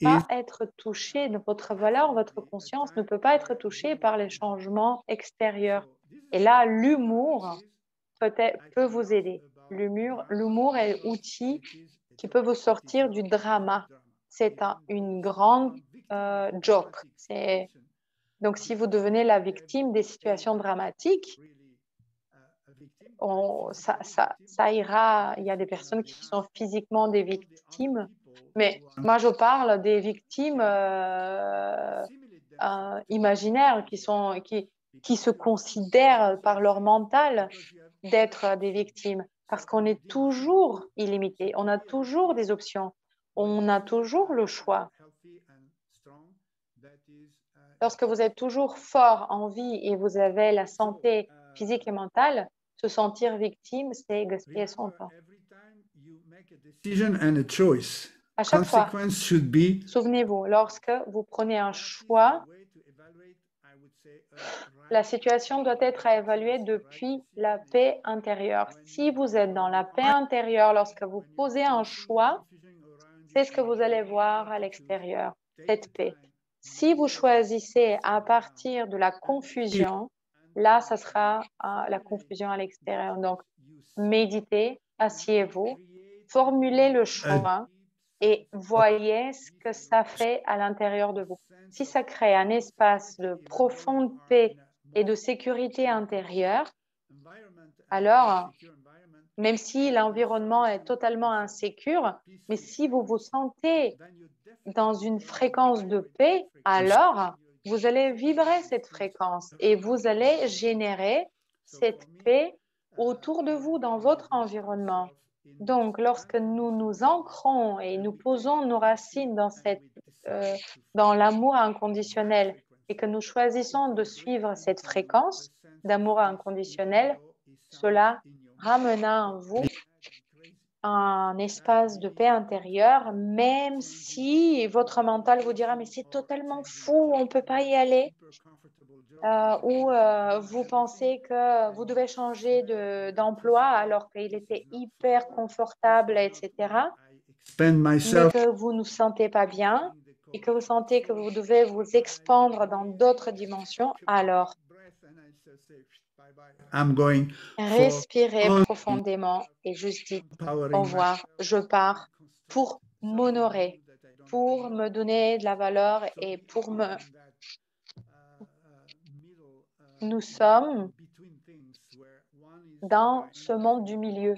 pas être touché, votre valeur, votre conscience ne peut pas être touchée par les changements extérieurs. Et là, l'humour peut vous aider. L'humour est l'outil qui peut vous sortir du drama. C'est une grande joke. Donc, si vous devenez la victime des situations dramatiques, ça ira. Il y a des personnes qui sont physiquement des victimes, mais moi, je parle des victimes imaginaires qui se considèrent par leur mental d'être des victimes, parce qu'on est toujours illimité, on a toujours des options, on a toujours le choix. Lorsque vous êtes toujours fort en vie et vous avez la santé physique et mentale, se sentir victime, c'est gaspiller son temps. À chaque fois, souvenez-vous, lorsque vous prenez un choix, la situation doit être évaluée depuis la paix intérieure. Si vous êtes dans la paix intérieure, lorsque vous posez un choix, c'est ce que vous allez voir à l'extérieur, cette paix. Si vous choisissez à partir de la confusion, là, ça sera la confusion à l'extérieur. Donc, méditez, asseyez-vous, formulez le choix et voyez ce que ça fait à l'intérieur de vous. Si ça crée un espace de profonde paix et de sécurité intérieure, alors, même si l'environnement est totalement insécure, mais si vous vous sentez dans une fréquence de paix, alors vous allez vibrer cette fréquence et vous allez générer cette paix autour de vous, dans votre environnement. Donc, lorsque nous nous ancrons et nous posons nos racines dans l'amour inconditionnel et que nous choisissons de suivre cette fréquence d'amour inconditionnel, cela ramena en vous un espace de paix intérieure, même si votre mental vous dira mais c'est totalement fou, on ne peut pas y aller, ou vous pensez que vous devez changer d'emploi alors qu'il était hyper confortable, etc., mais que vous ne vous sentez pas bien et que vous sentez que vous devez vous expandre dans d'autres dimensions, alors respirez profondément et juste dites au revoir, je pars pour m'honorer, pour me donner de la valeur et pour me... Nous sommes dans ce monde du milieu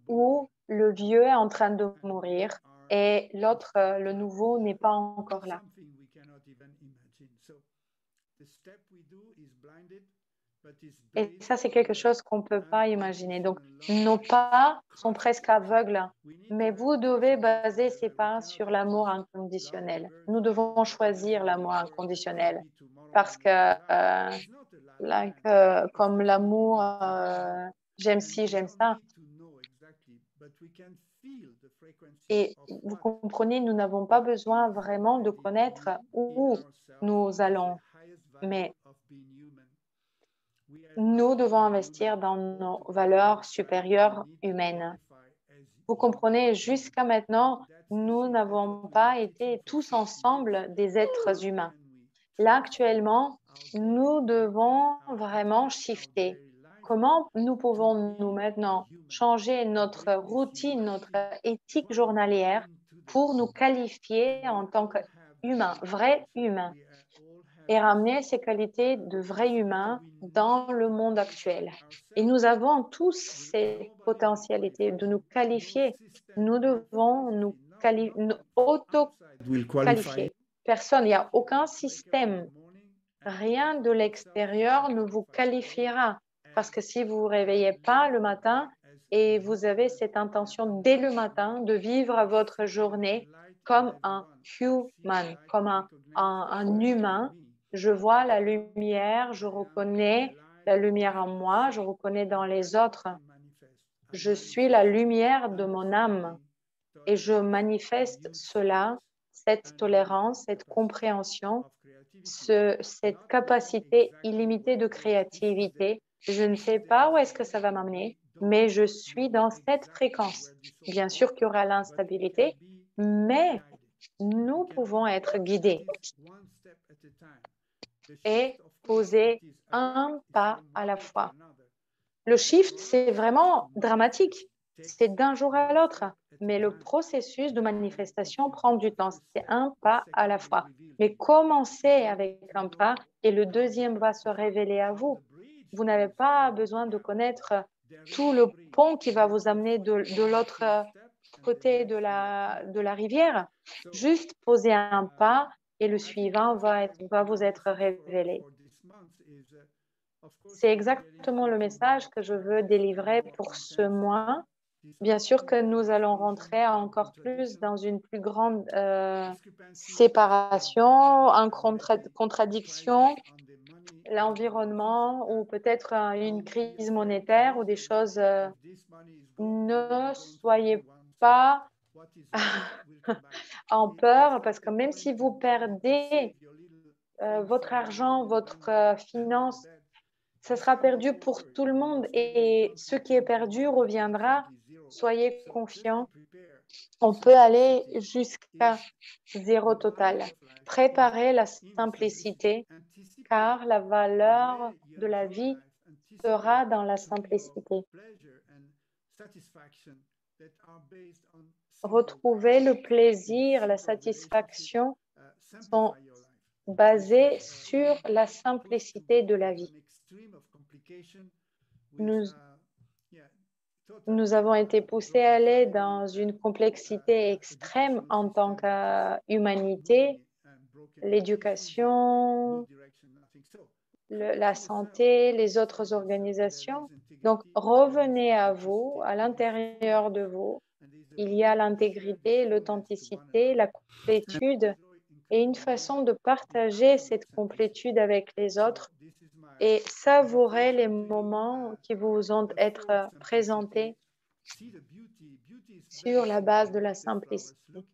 où le vieux est en train de mourir et l'autre, le nouveau, n'est pas encore là. Et ça, c'est quelque chose qu'on ne peut pas imaginer. Donc, nos pas sont presque aveugles, mais vous devez baser ces pas sur l'amour inconditionnel. Nous devons choisir l'amour inconditionnel parce que, comme l'amour, j'aime ci, j'aime ça. Et vous comprenez, nous n'avons pas besoin vraiment de connaître où nous allons, mais nous devons investir dans nos valeurs supérieures humaines. Vous comprenez, jusqu'à maintenant, nous n'avons pas été tous ensemble des êtres humains. Là, actuellement, nous devons vraiment shifter. Comment nous pouvons nous maintenant changer notre routine, notre éthique journalière pour nous qualifier en tant qu'humains, vrais humains, et ramener ces qualités de vrais humains dans le monde actuel. Et nous avons tous ces potentialités de nous qualifier. Nous devons nous auto-qualifier. Personne, il n'y a aucun système, rien de l'extérieur ne vous qualifiera. Parce que si vous ne vous réveillez pas le matin et vous avez cette intention dès le matin de vivre votre journée comme un human, comme un humain, je vois la lumière, je reconnais la lumière en moi, je reconnais dans les autres. Je suis la lumière de mon âme et je manifeste cela, cette tolérance, cette compréhension, cette capacité illimitée de créativité. Je ne sais pas où est-ce que ça va m'amener, mais je suis dans cette fréquence. Bien sûr qu'il y aura l'instabilité, mais nous pouvons être guidés et poser un pas à la fois. Le shift, c'est vraiment dramatique. C'est d'un jour à l'autre. Mais le processus de manifestation prend du temps. C'est un pas à la fois. Mais commencez avec un pas et le deuxième va se révéler à vous. Vous n'avez pas besoin de connaître tout le pont qui va vous amener de l'autre côté de la rivière. Juste poser un pas et le suivant va vous être révélé. C'est exactement le message que je veux délivrer pour ce mois. Bien sûr que nous allons rentrer encore plus dans une plus grande séparation, en contradiction, l'environnement ou peut-être une crise monétaire ou des choses. Ne soyez pas en peur parce que même si vous perdez votre argent, votre finance, ça sera perdu pour tout le monde et ce qui est perdu reviendra. Soyez confiants. On peut aller jusqu'à zéro total. Préparez la simplicité car la valeur de la vie sera dans la simplicité. Retrouver le plaisir, la satisfaction sont basés sur la simplicité de la vie. Nous avons été poussés à aller dans une complexité extrême en tant qu'humanité, l'éducation, la santé, les autres organisations. Donc, revenez à vous, à l'intérieur de vous. Il y a l'intégrité, l'authenticité, la complétude et une façon de partager cette complétude avec les autres et savourer les moments qui vous ont été présentés sur la base de la simplicité.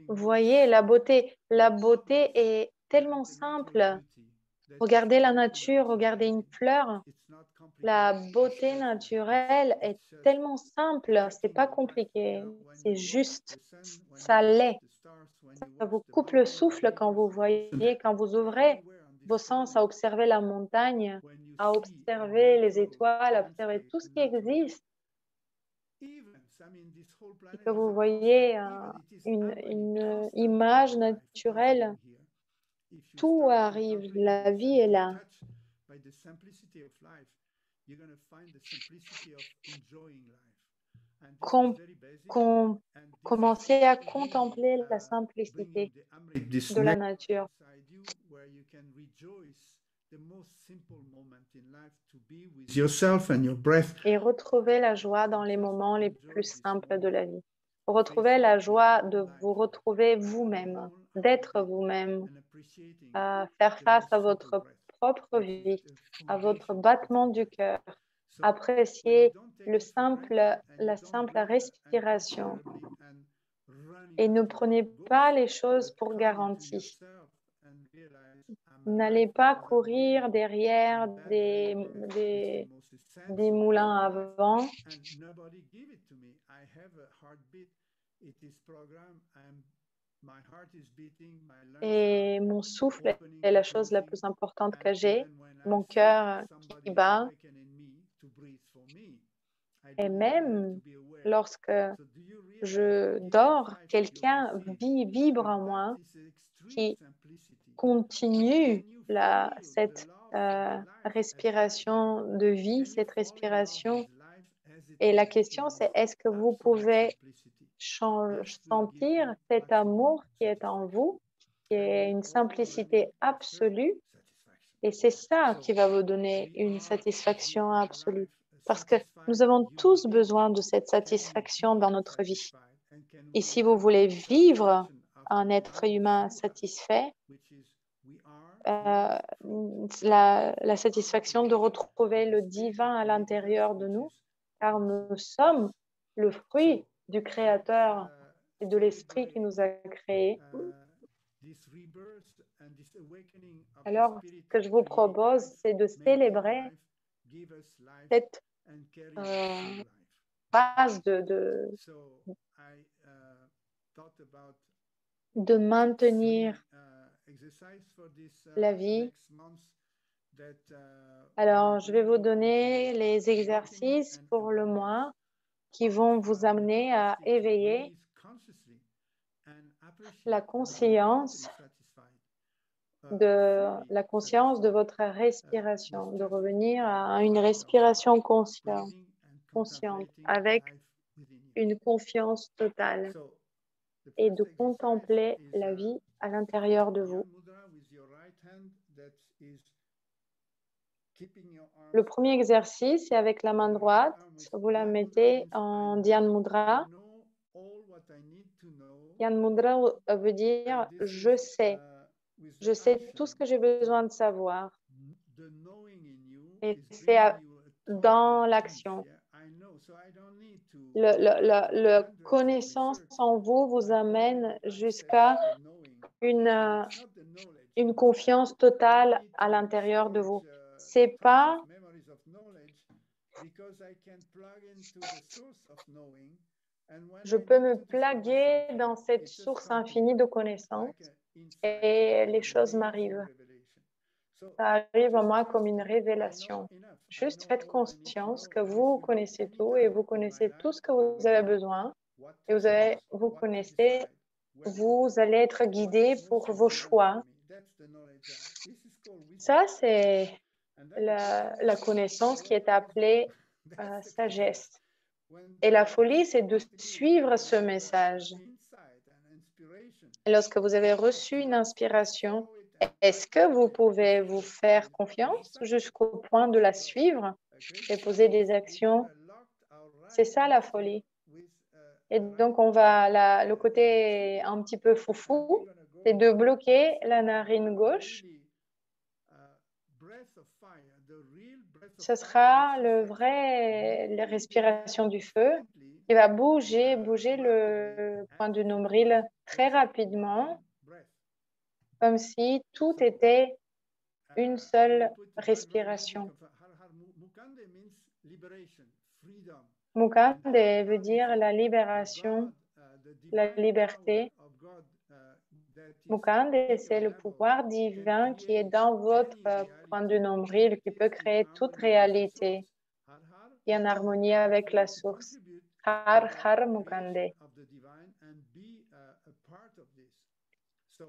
Voyez la beauté. La beauté est tellement simple. Regardez la nature, regardez une fleur. La beauté naturelle est tellement simple, c'est pas compliqué, c'est juste, ça l'est. Ça vous coupe le souffle quand vous voyez, quand vous ouvrez vos sens à observer la montagne, à observer les étoiles, à observer tout ce qui existe. Et que vous voyez une image naturelle, tout arrive, la vie est là. Commencez à contempler la simplicité de la nature. Et retrouvez la joie dans les moments les plus simples de la vie. Retrouvez la joie de vous retrouver vous-même, d'être vous-même, faire face à votre propre vie, à votre battement du cœur. Appréciez la simple respiration et ne prenez pas les choses pour garantie. N'allez pas courir derrière des des moulins à vent. Et mon souffle est la chose la plus importante que j'ai, mon cœur qui bat. Et même lorsque je dors, quelqu'un vibre en moi qui continue cette respiration de vie, cette respiration. Et la question, c'est est-ce que vous pouvez sentir cet amour qui est en vous, qui est une simplicité absolue, et c'est ça qui va vous donner une satisfaction absolue. Parce que nous avons tous besoin de cette satisfaction dans notre vie. Et si vous voulez vivre un être humain satisfait, la satisfaction de retrouver le divin à l'intérieur de nous, car nous sommes le fruit du Créateur et de l'Esprit qui nous a créés. Alors, ce que je vous propose, c'est de célébrer cette phase de maintenir la vie. Alors, je vais vous donner les exercices pour le mois qui vont vous amener à éveiller la conscience de votre respiration, de revenir à une respiration consciente avec une confiance totale et de contempler la vie à l'intérieur de vous. Le premier exercice, c'est avec la main droite. Vous la mettez en Dhyan Mudra. Dhyan Mudra veut dire « je sais ». Je sais tout ce que j'ai besoin de savoir. Et c'est dans l'action. La connaissance en vous vous amène jusqu'à une confiance totale à l'intérieur de vous. C'est pas je peux me plaguer dans cette source infinie de connaissances et les choses m'arrivent. Ça arrive à moi comme une révélation. Juste faites conscience que vous connaissez tout et vous connaissez tout ce que vous avez besoin et vous connaissez, vous allez être guidé pour vos choix. Ça, c'est la connaissance qui est appelée sagesse. Et la folie, c'est de suivre ce message. Et lorsque vous avez reçu une inspiration, est-ce que vous pouvez vous faire confiance jusqu'au point de la suivre et poser des actions? C'est ça la folie. Et donc, le côté un petit peu foufou, c'est de bloquer la narine gauche. Ce sera la respiration du feu qui va bouger le point du nombril très rapidement, comme si tout était une seule respiration. Mukande veut dire la libération, la liberté. Mukande, c'est le pouvoir divin qui est dans votre point du nombril, qui peut créer toute réalité, qui est en harmonie avec la source. Har Har Mukande.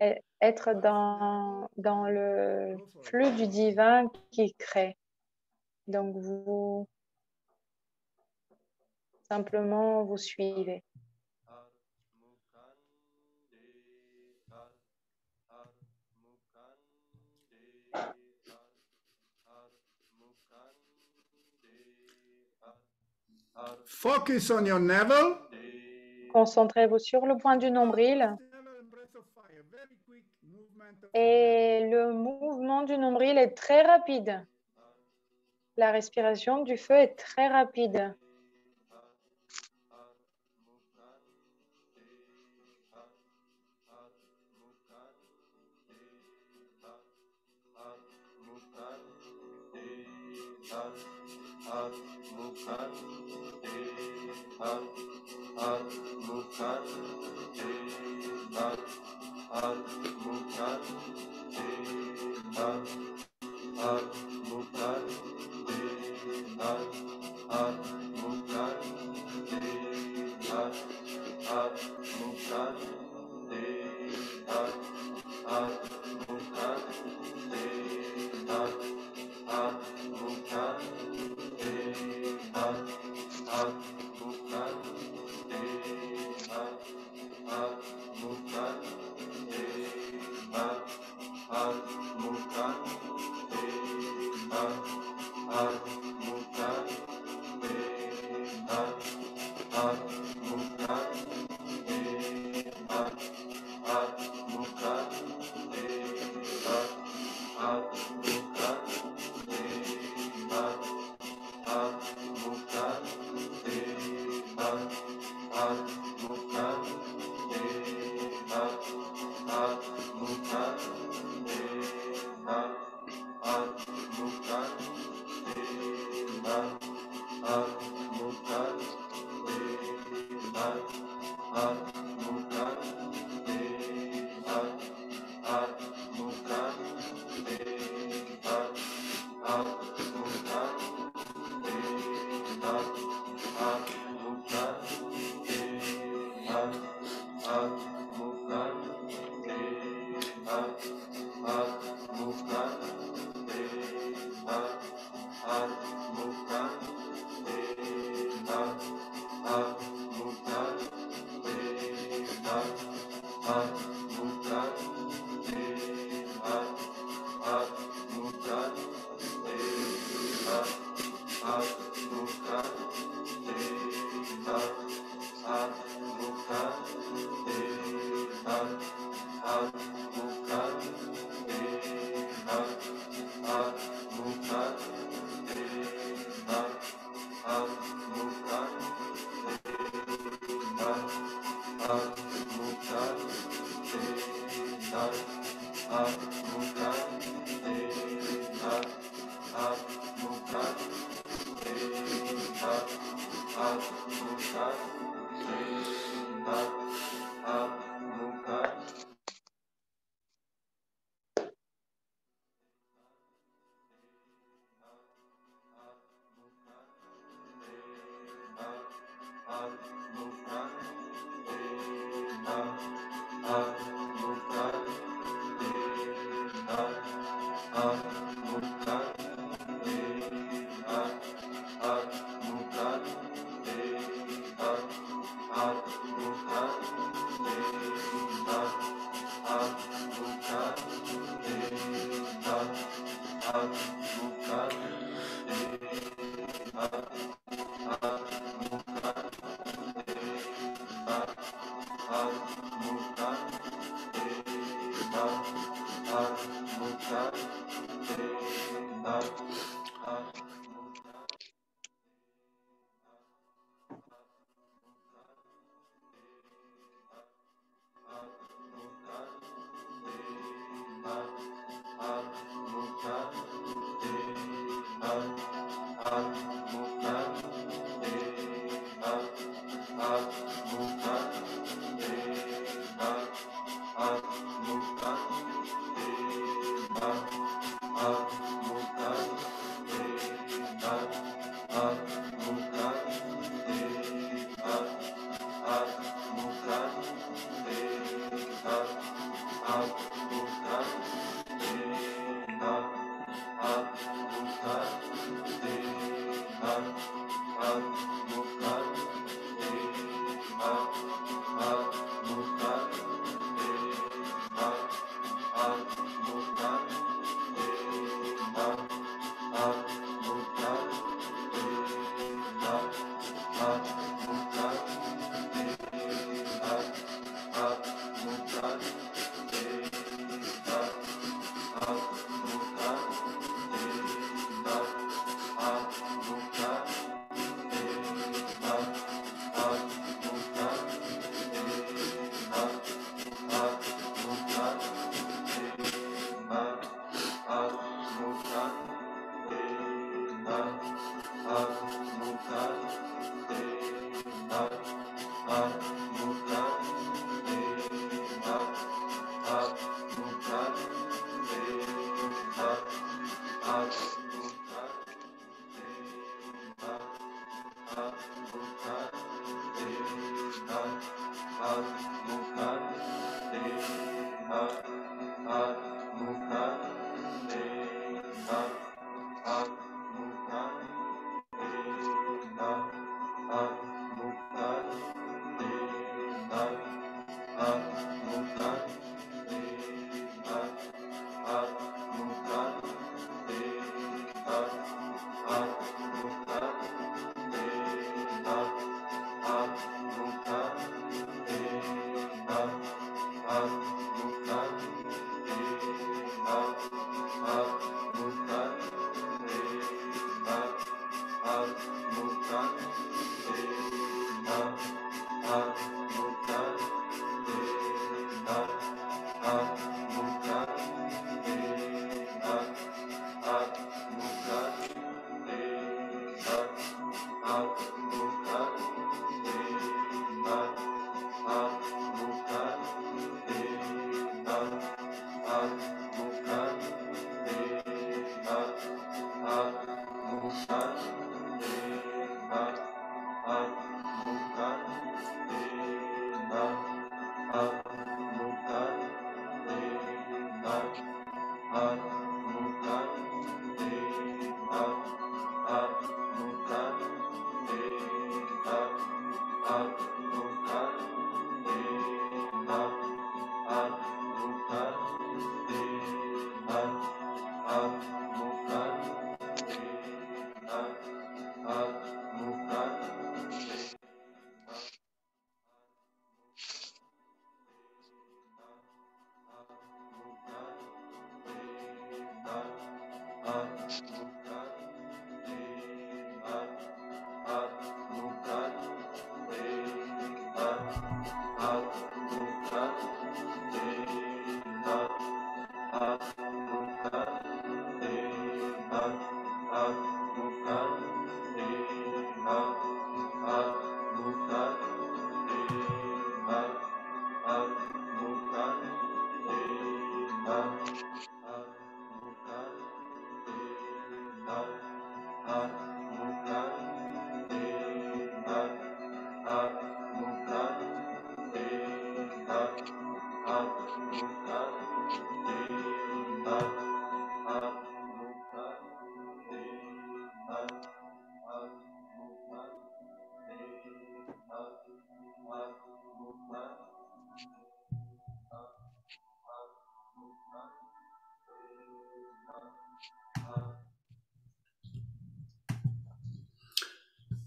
Et être dans le flux du divin qui crée. Donc, vous simplement vous suivez. Focus on your navel. Concentrez-vous sur le point du nombril. Et le mouvement du nombril est très rapide. La respiration du feu est très rapide.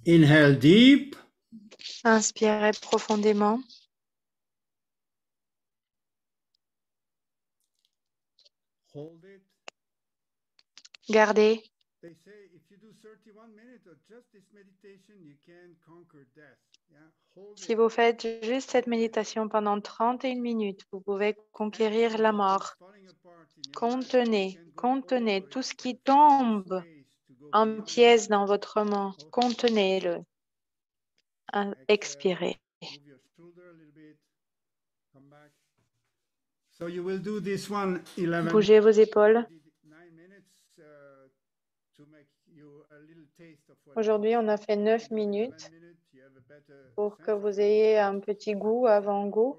Inhale deep. Inspirez profondément. Hold it. Gardez. They say if you do 31 minutes of just this meditation, you can conquer death. Yeah, hold Si it. vous faites juste cette méditation pendant 31 minutes, vous pouvez conquérir la mort. Contenez, contenez tout ce qui tombe en pièces dans votre monde. Contenez-le. Expirez. Move your shoulder a little bit. Come back. So you will do this one 11 Bougez vos épaules. 9 minutes to make you a little taste of what Aujourd'hui, on a fait 9 minutes pour que vous ayez un petit goût, avant-goût.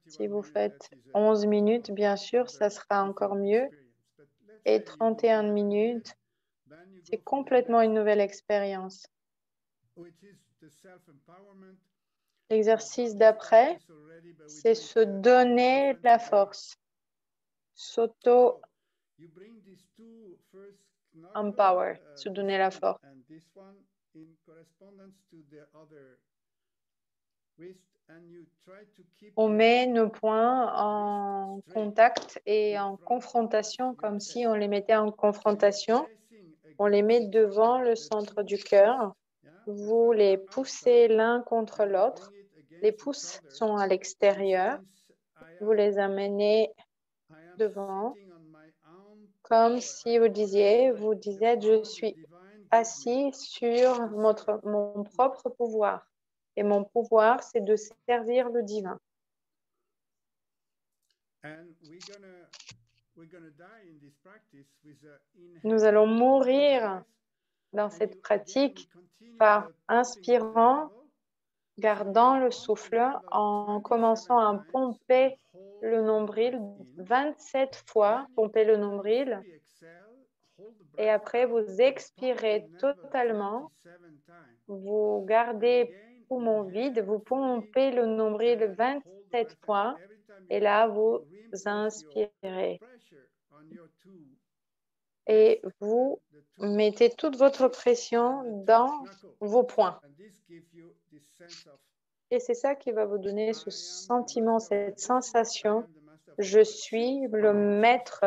Si vous faites 11 minutes, bien sûr, ça sera encore mieux. Et 31 minutes, c'est complètement une nouvelle expérience. L'exercice d'après, c'est se donner la force, s'auto-empower, se donner la force. On met nos poings en contact et en confrontation, comme si on les mettait en confrontation. On les met devant le centre du cœur. Vous les poussez l'un contre l'autre. Les pouces sont à l'extérieur. Vous les amenez devant, comme si vous disiez, je suis assis sur mon propre pouvoir. Et mon pouvoir, c'est de servir le divin. Nous allons mourir dans cette pratique par inspirant, gardant le souffle, en commençant à pomper le nombril 27 fois, pomper le nombril. Et après, vous expirez totalement. Vous gardez poumon vide, vous pompez le nombril 27 fois et là, vous inspirez. Et vous mettez toute votre pression dans vos poings. Et c'est ça qui va vous donner ce sentiment, cette sensation. Je suis le maître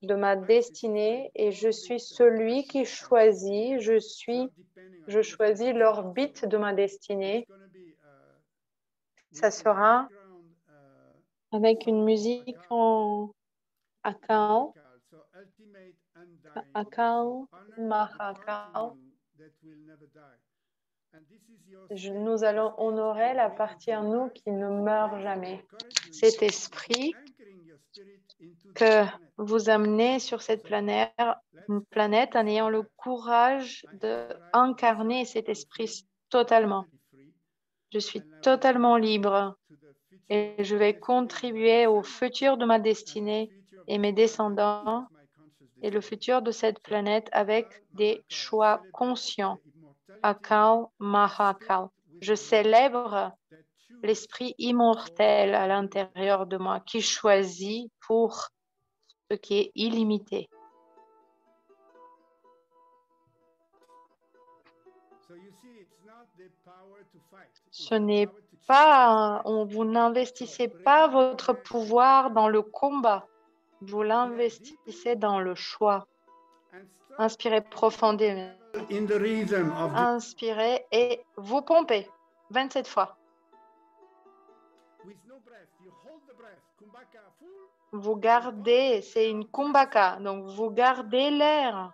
de ma destinée et je suis celui qui choisit, je choisis l'orbite de ma destinée. Ça sera avec une musique en akal, mahakal. Nous allons honorer la partie en nous qui ne meurt jamais. Cet esprit que vous amenez sur cette planète en ayant le courage d'incarner cet esprit totalement. Je suis totalement libre et je vais contribuer au futur de ma destinée et mes descendants et le futur de cette planète avec des choix conscients. Akal Mahakal. Je célèbre l'esprit immortel à l'intérieur de moi qui choisit pour ce qui est illimité. Ce n'est pas, vous n'investissez pas votre pouvoir dans le combat, vous l'investissez dans le choix. Inspirez profondément. Inspirez et vous pompez 27 fois. Vous gardez, c'est une kumbhaka, donc vous gardez l'air.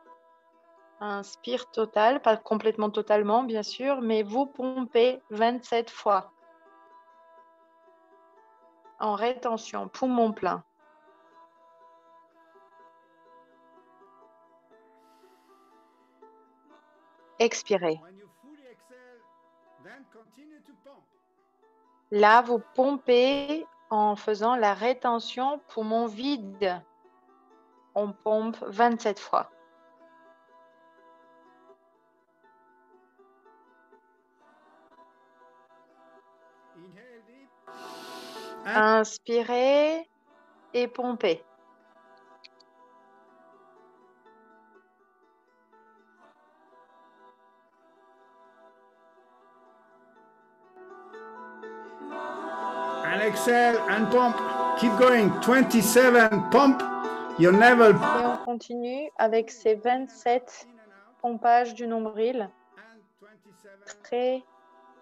Inspire total, pas complètement totalement bien sûr, mais vous pompez 27 fois. En rétention, poumon plein. Expirez. Là, vous pompez en faisant la rétention poumon vide. On pompe 27 fois. Inspirez et pompez. And exhale and pump. Keep going. 27. Pump your navel. Et on continue avec ces 27 pompages du nombril. Très,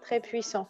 très puissants.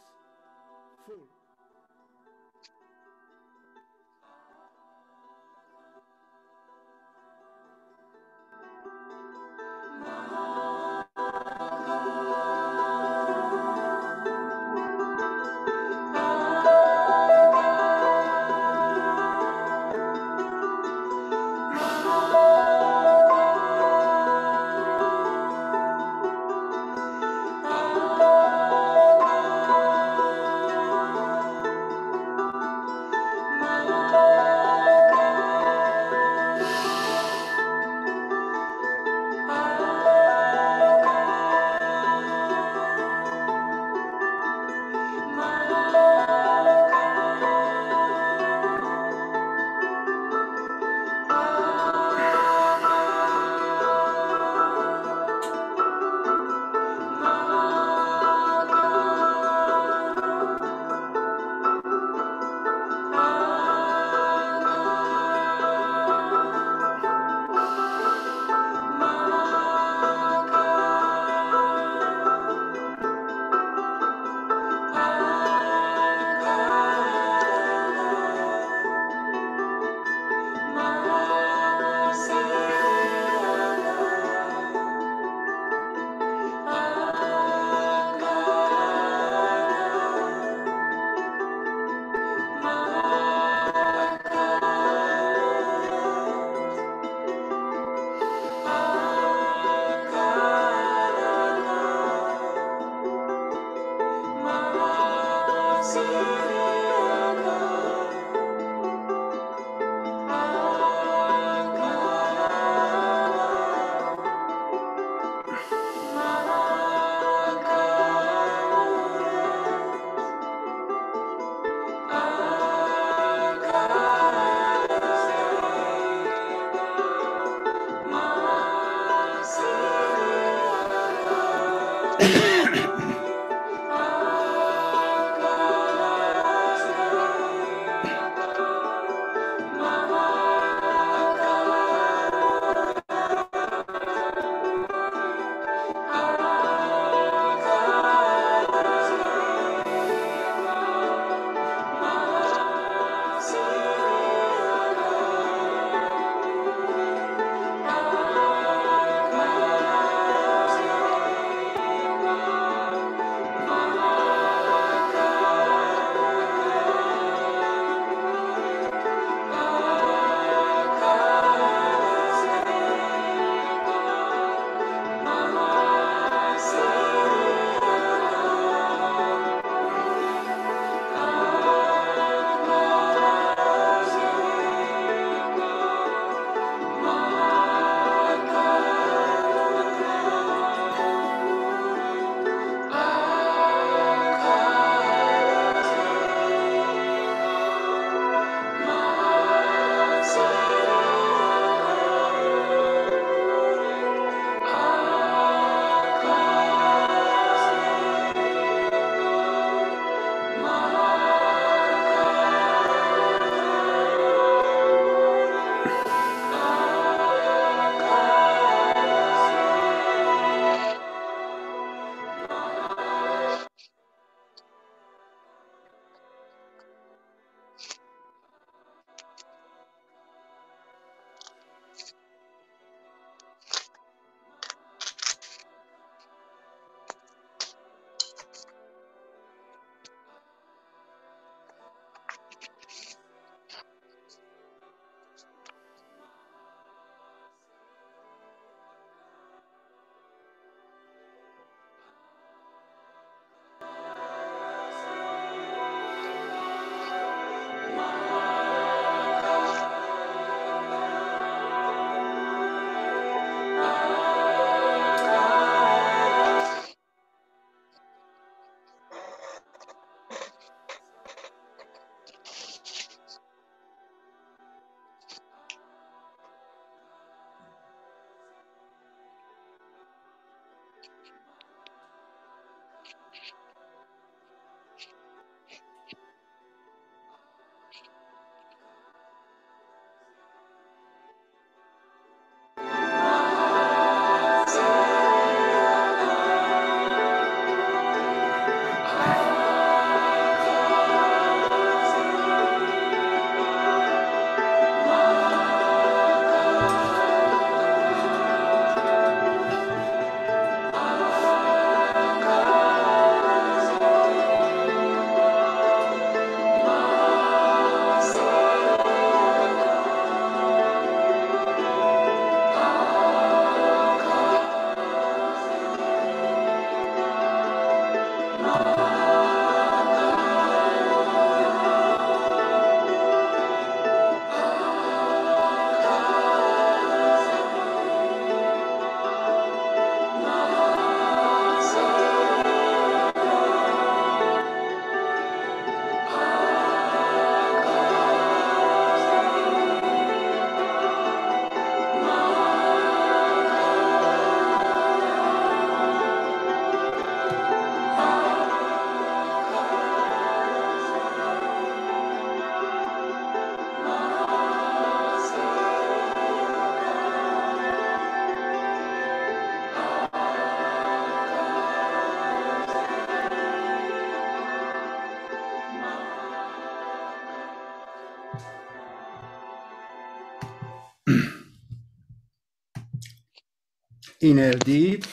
Inhale deep.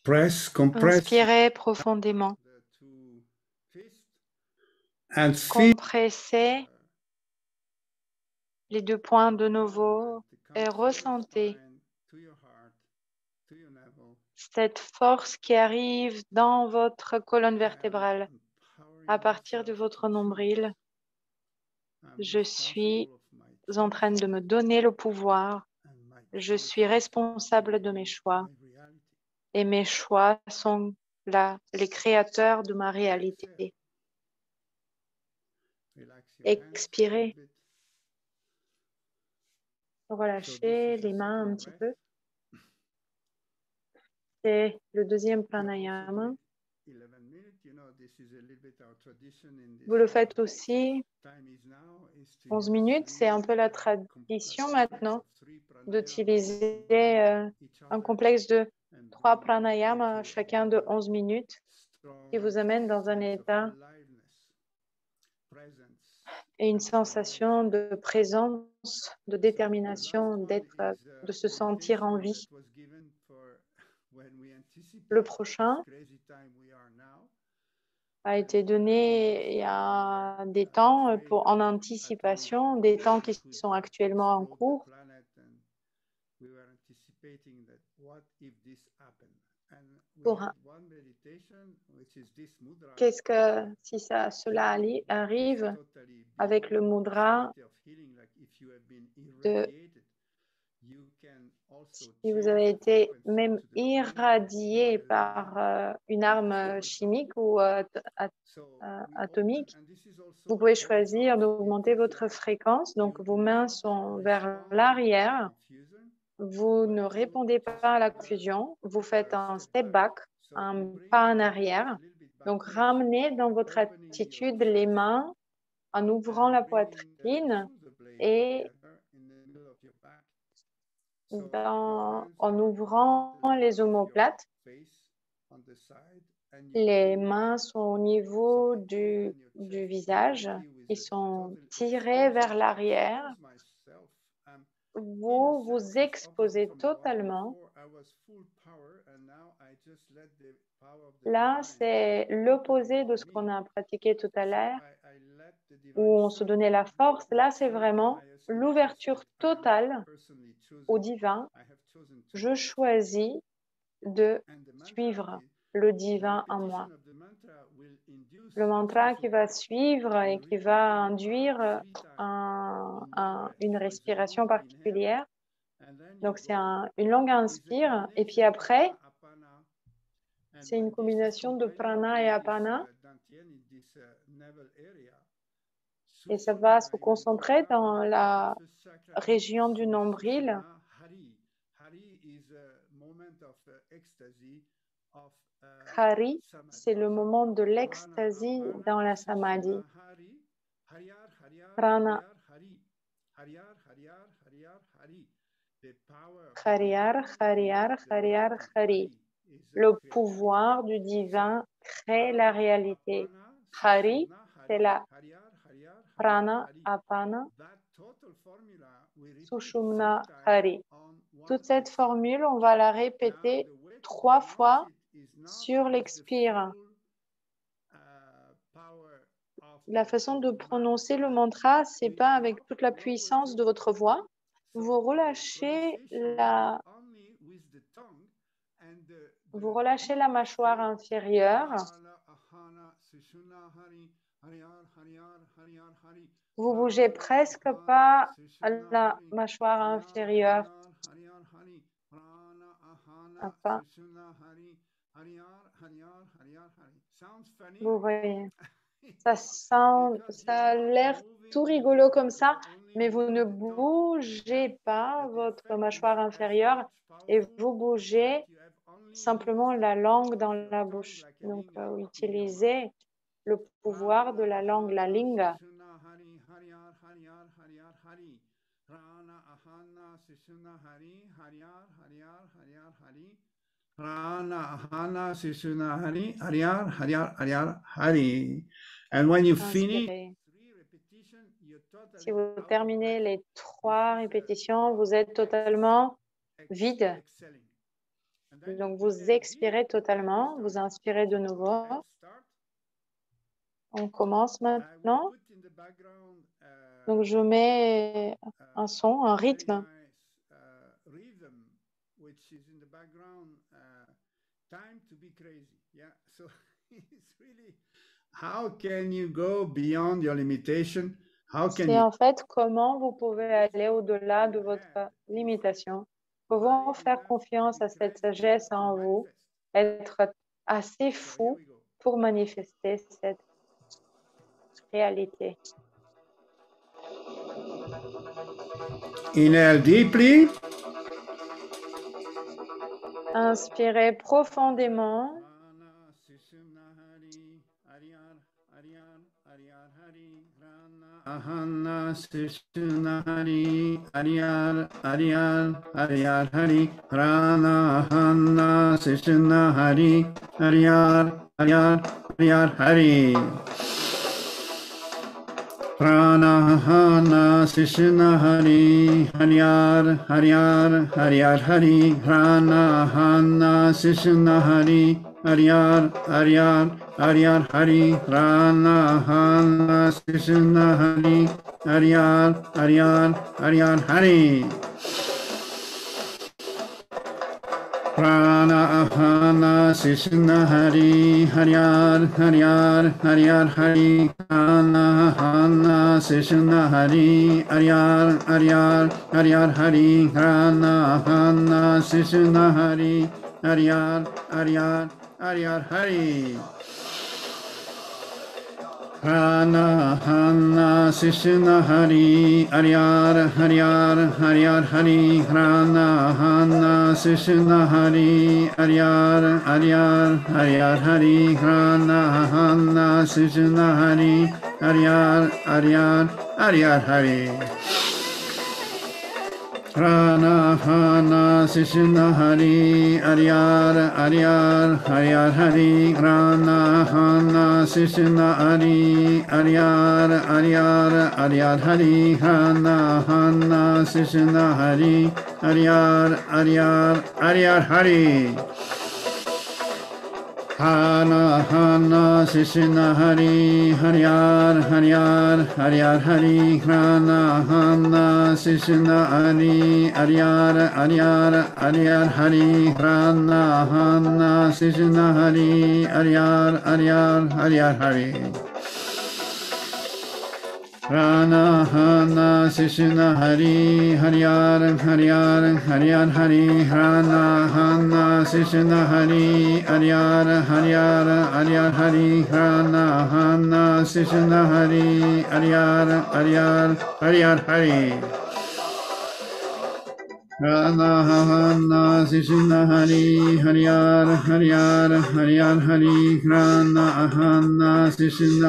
Press, compress. Inspirez profondément. And feel Compressez les deux points de nouveau et ressentez cette force qui arrive dans votre colonne vertébrale à partir de votre nombril. Je suis en train de me donner le pouvoir. Je suis responsable de mes choix et mes choix sont les créateurs de ma réalité. Expirez. Relâchez les mains un petit peu. C'est le deuxième pranayama. Vous le faites aussi 11 minutes. C'est un peu la tradition maintenant d'utiliser un complexe de 3 pranayamas, chacun de 11 minutes, qui vous amène dans un état et une sensation de présence, de détermination, de se sentir en vie. Le prochain a été donné il y a des temps en anticipation, des temps qui sont actuellement en cours. Qu'est-ce que si cela arrive avec le mudra si vous avez été même irradié par une arme chimique ou atomique, vous pouvez choisir d'augmenter votre fréquence. Donc, vos mains sont vers l'arrière. Vous ne répondez pas à la fusion. Vous faites un step back, un pas en arrière. Donc, ramenez dans votre attitude les mains en ouvrant la poitrine et en ouvrant les omoplates. Les mains sont au niveau du visage. Ils sont tirés vers l'arrière. Vous vous exposez totalement. Là, c'est l'opposé de ce qu'on a pratiqué tout à l'heure, où on se donnait la force. Là, c'est vraiment l'ouverture totale au divin. Je choisis de suivre le divin en moi. Le mantra qui va suivre et qui va induire une respiration particulière. Donc, c'est une longue inspire. Et puis après, c'est une combinaison de prana et apana. Et ça va se concentrer dans la région du nombril. Hari, c'est le moment de l'extasie dans la samadhi. Prana. Hariyar, Hariyar, Hariyar, Hari. Le pouvoir du divin crée la réalité. Hari, c'est la prana, apana, sushumna, Hari. Toute cette formule, on va la répéter 3 fois sur l'expire. La façon de prononcer le mantra, c'est pas avec toute la puissance de votre voix. Vous relâchez la mâchoire inférieure. Vous bougez presque pas la mâchoire inférieure. Enfin, vous voyez, ça a l'air tout rigolo comme ça, mais vous ne bougez pas votre mâchoire inférieure et vous bougez simplement la langue dans la bouche. Donc, utilisez le pouvoir de la langue, la linga. And when you finish, Inspirez. 3 repetitions, you totally Si vous terminez les 3 répétitions, vous êtes totalement vide. Donc, vous expirez totalement, vous inspirez de nouveau. On commence maintenant. Donc, je mets un son, un rythme. C'est en fait comment vous pouvez aller au-delà de votre limitation. Pouvons faire confiance à cette sagesse en vous, être assez fou pour manifester cette réalité. Inhale deeply. Inspirez profondément. Ahana Sishna Hari Ariyar Ariyar Ariyar Hari Prana Ahana Sishna Hari Ariyar Ariyar Ariyar Hari Prana Ahana Sishna Hari Ariyar Ariyar Ariyar Hari Prana Ahana Sishna Hari Ariyar Ariyar Ariyar Hari Prana Ahana Sishna Hari Ariyar Ariyar Ariyar Hari Prana Ahana Sishna Hari Ariyar Ariyar Ariyar Hari Prana Ahana Sishna Hari Ariyar Ariyar Ariyar Hari Prana Ahana Sishna Hari Ariyar Ariyar Ariyar Hari Prana Ahana Sishna Hari Ariyar Ariyar Ariyar Hari Prana Ahana Sishna Hari Ariyar Ariyar Ariyar Hari Prana Ahana Sishna Hari Ariyar Ariyar Ariyar Hari Prana Ahana Sishna Hari Ariyar Ariyar Ariyar Hari Prana Ahana Sishna Hari Ariyar Ariyar Ariyar Hari Prana Ahana Sishna Hari Ariyar Ariyar Ariyar Hari Hana Hana Sishna Hari Hariyar Hariyar Hariyar Hari Prana Hana Sishna Hari Ariyar Ariyar Ariyar Hari Prana Hana Sishna Hari Ariyar Ariyar Ariyar Hari Prana Hana Sishna Hari Hariyar Hariyar Hariyar Hari Prana Hana Sishna Hari Ariyar Hariyar Ariyar Hari Prana Hana Sishna Hari Ariyar Ariyar Ariyar Hari Prana Hana Sishna Hari Hariyar Hariyar Hariyar Hari Prana Hana Sishna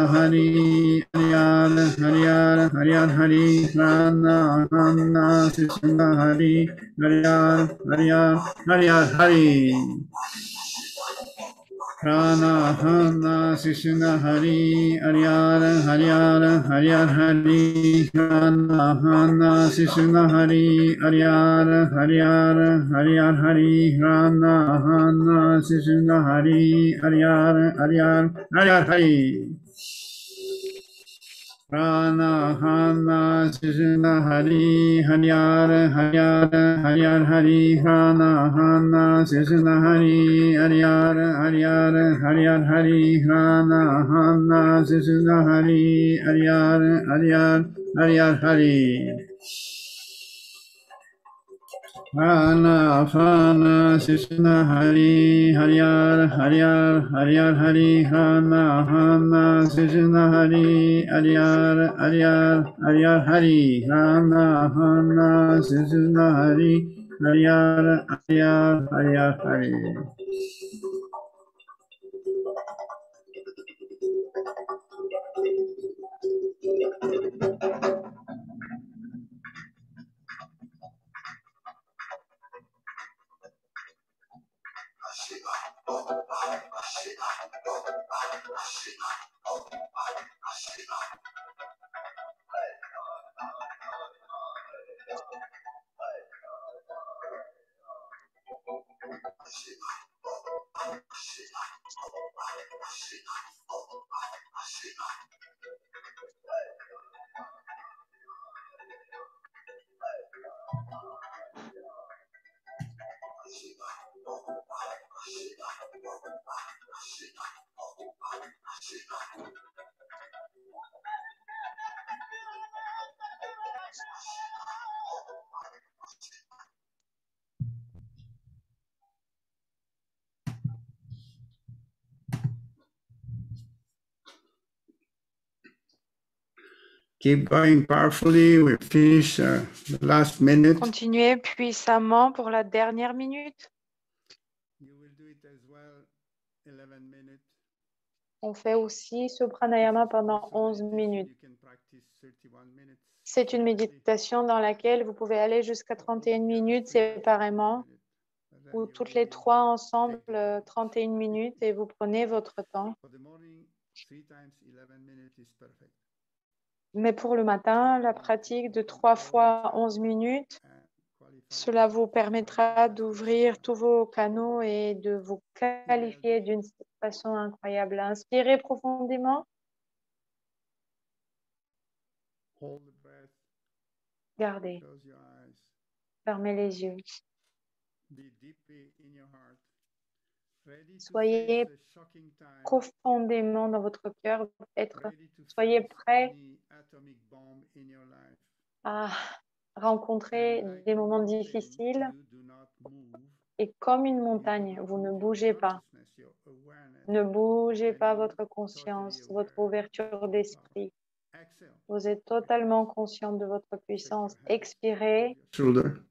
Hari Ariyar Hariyar Hariyar Hari Prana Hana Sishna Hari Ariyar Ariyar Ariyar Hari Prana Hana Sishna Hari Ariyar Hariyar Hariyar Hari Prana Hana Sishna Hari Ariyar Hariyar Hariyar Hari Prana Hana Sishna Hari Ariyar Ariyar Ariyar Hari Prana Hana Sishna Hari Hariyar Hariyar Hariyar Hari Prana Hana Sishna Hari Ariyar Ariyar Hariyar Hari Prana Hana Sishna Hari Ariyar Ariyar Ariyar Hari Prana Prana Sishna Hari Hariyar Hariyar Hariyar Hari Prana Hana Sishna Hari Ariyar Ariyar Ariyar Hari Prana Hana Sishna Hari Ariyar Ariyar Ariyar Hari Keep going powerfully. We finish the last minute. Continuez puissamment pour la dernière minute. You will do it as well, 11 minutes. On fait aussi ce pranayama pendant 11 minutes. You can practice 31 minutes. C'est une méditation dans laquelle vous pouvez aller jusqu'à 31 minutes séparément ou toutes les trois ensemble 31 minutes et vous prenez votre temps. For the morning, 3 times 11 minutes is perfect. Mais pour le matin, la pratique de 3 fois 11 minutes, cela vous permettra d'ouvrir tous vos canaux et de vous qualifier d'une façon incroyable. Inspirez profondément. Hold the breath. Gardez. Close your eyes. Fermez les yeux. Be deeply in your heart. Ready to Soyez face a shocking time. profondément dans votre cœur. Ready to Soyez face prêts any atomic bomb in your life. à rencontrer And like des a moments mountain, difficiles you do not move. et comme une You do montagne, not vous ne move your bougez pas. consciousness, your awareness. Ne bougez pas And votre you're conscience, totally votre aware ouverture of your d'esprit. power. Exhale. Vous êtes totalement conscient de votre Take your puissance. hands Expirez, off your shoulder.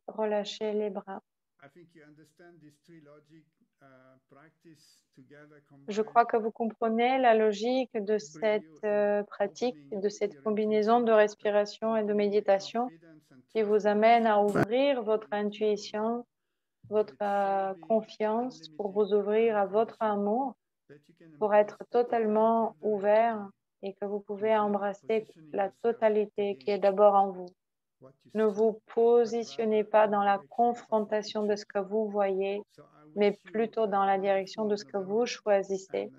relâchez les bras. I think you understand these three logic practice together Je combined. crois que vous comprenez la logique de cette pratique, de cette combinaison de respiration et de méditation qui vous amène à ouvrir votre intuition, votre confiance pour vous ouvrir à votre amour, pour être totalement ouvert et que vous pouvez embrasser la totalité qui est d'abord en vous. Ne vous positionnez pas dans la confrontation de ce que vous voyez, mais plutôt dans la direction de ce que vous choisissez.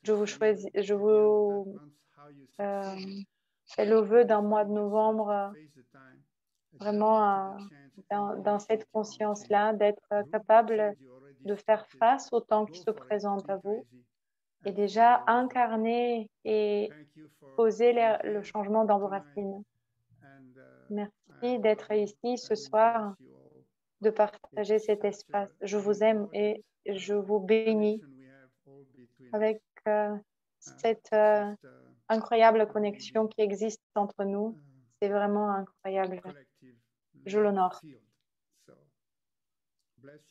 Je vous fais le vœu d'un mois de novembre vraiment dans cette conscience-là, d'être capable de faire face au temps qui se présente à vous et déjà incarner et poser le changement dans vos racines. Merci d'être ici ce soir, de partager cet espace. Je vous aime et je vous bénis avec cette incroyable connexion qui existe entre nous. C'est vraiment incroyable. Je l'honore.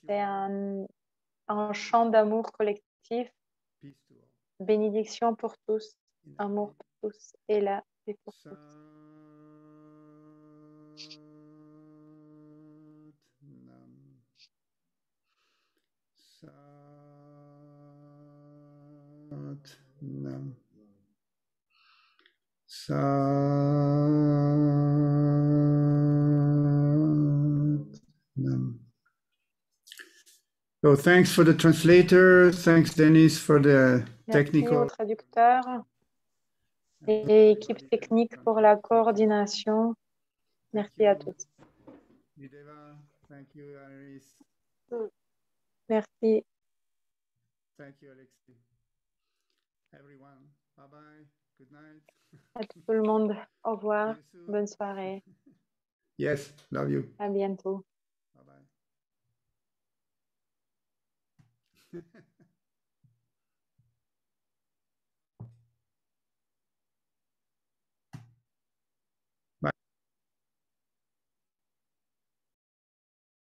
C'est un chant d'amour collectif. Bénédiction pour tous, amour pour tous et la paix pour tous. So thanks for the translator. Thanks, Dennis, for the Merci technical. aux traducteurs et équipe technique pour la coordination. Merci à tous. Yudeva, thank you, Iris. Merci. Thank you, Alexis. Everyone, bye-bye. Good night. À tout le monde. Au revoir. See you soon. Bonne soirée. Yes, love you. À bientôt. Bye-bye.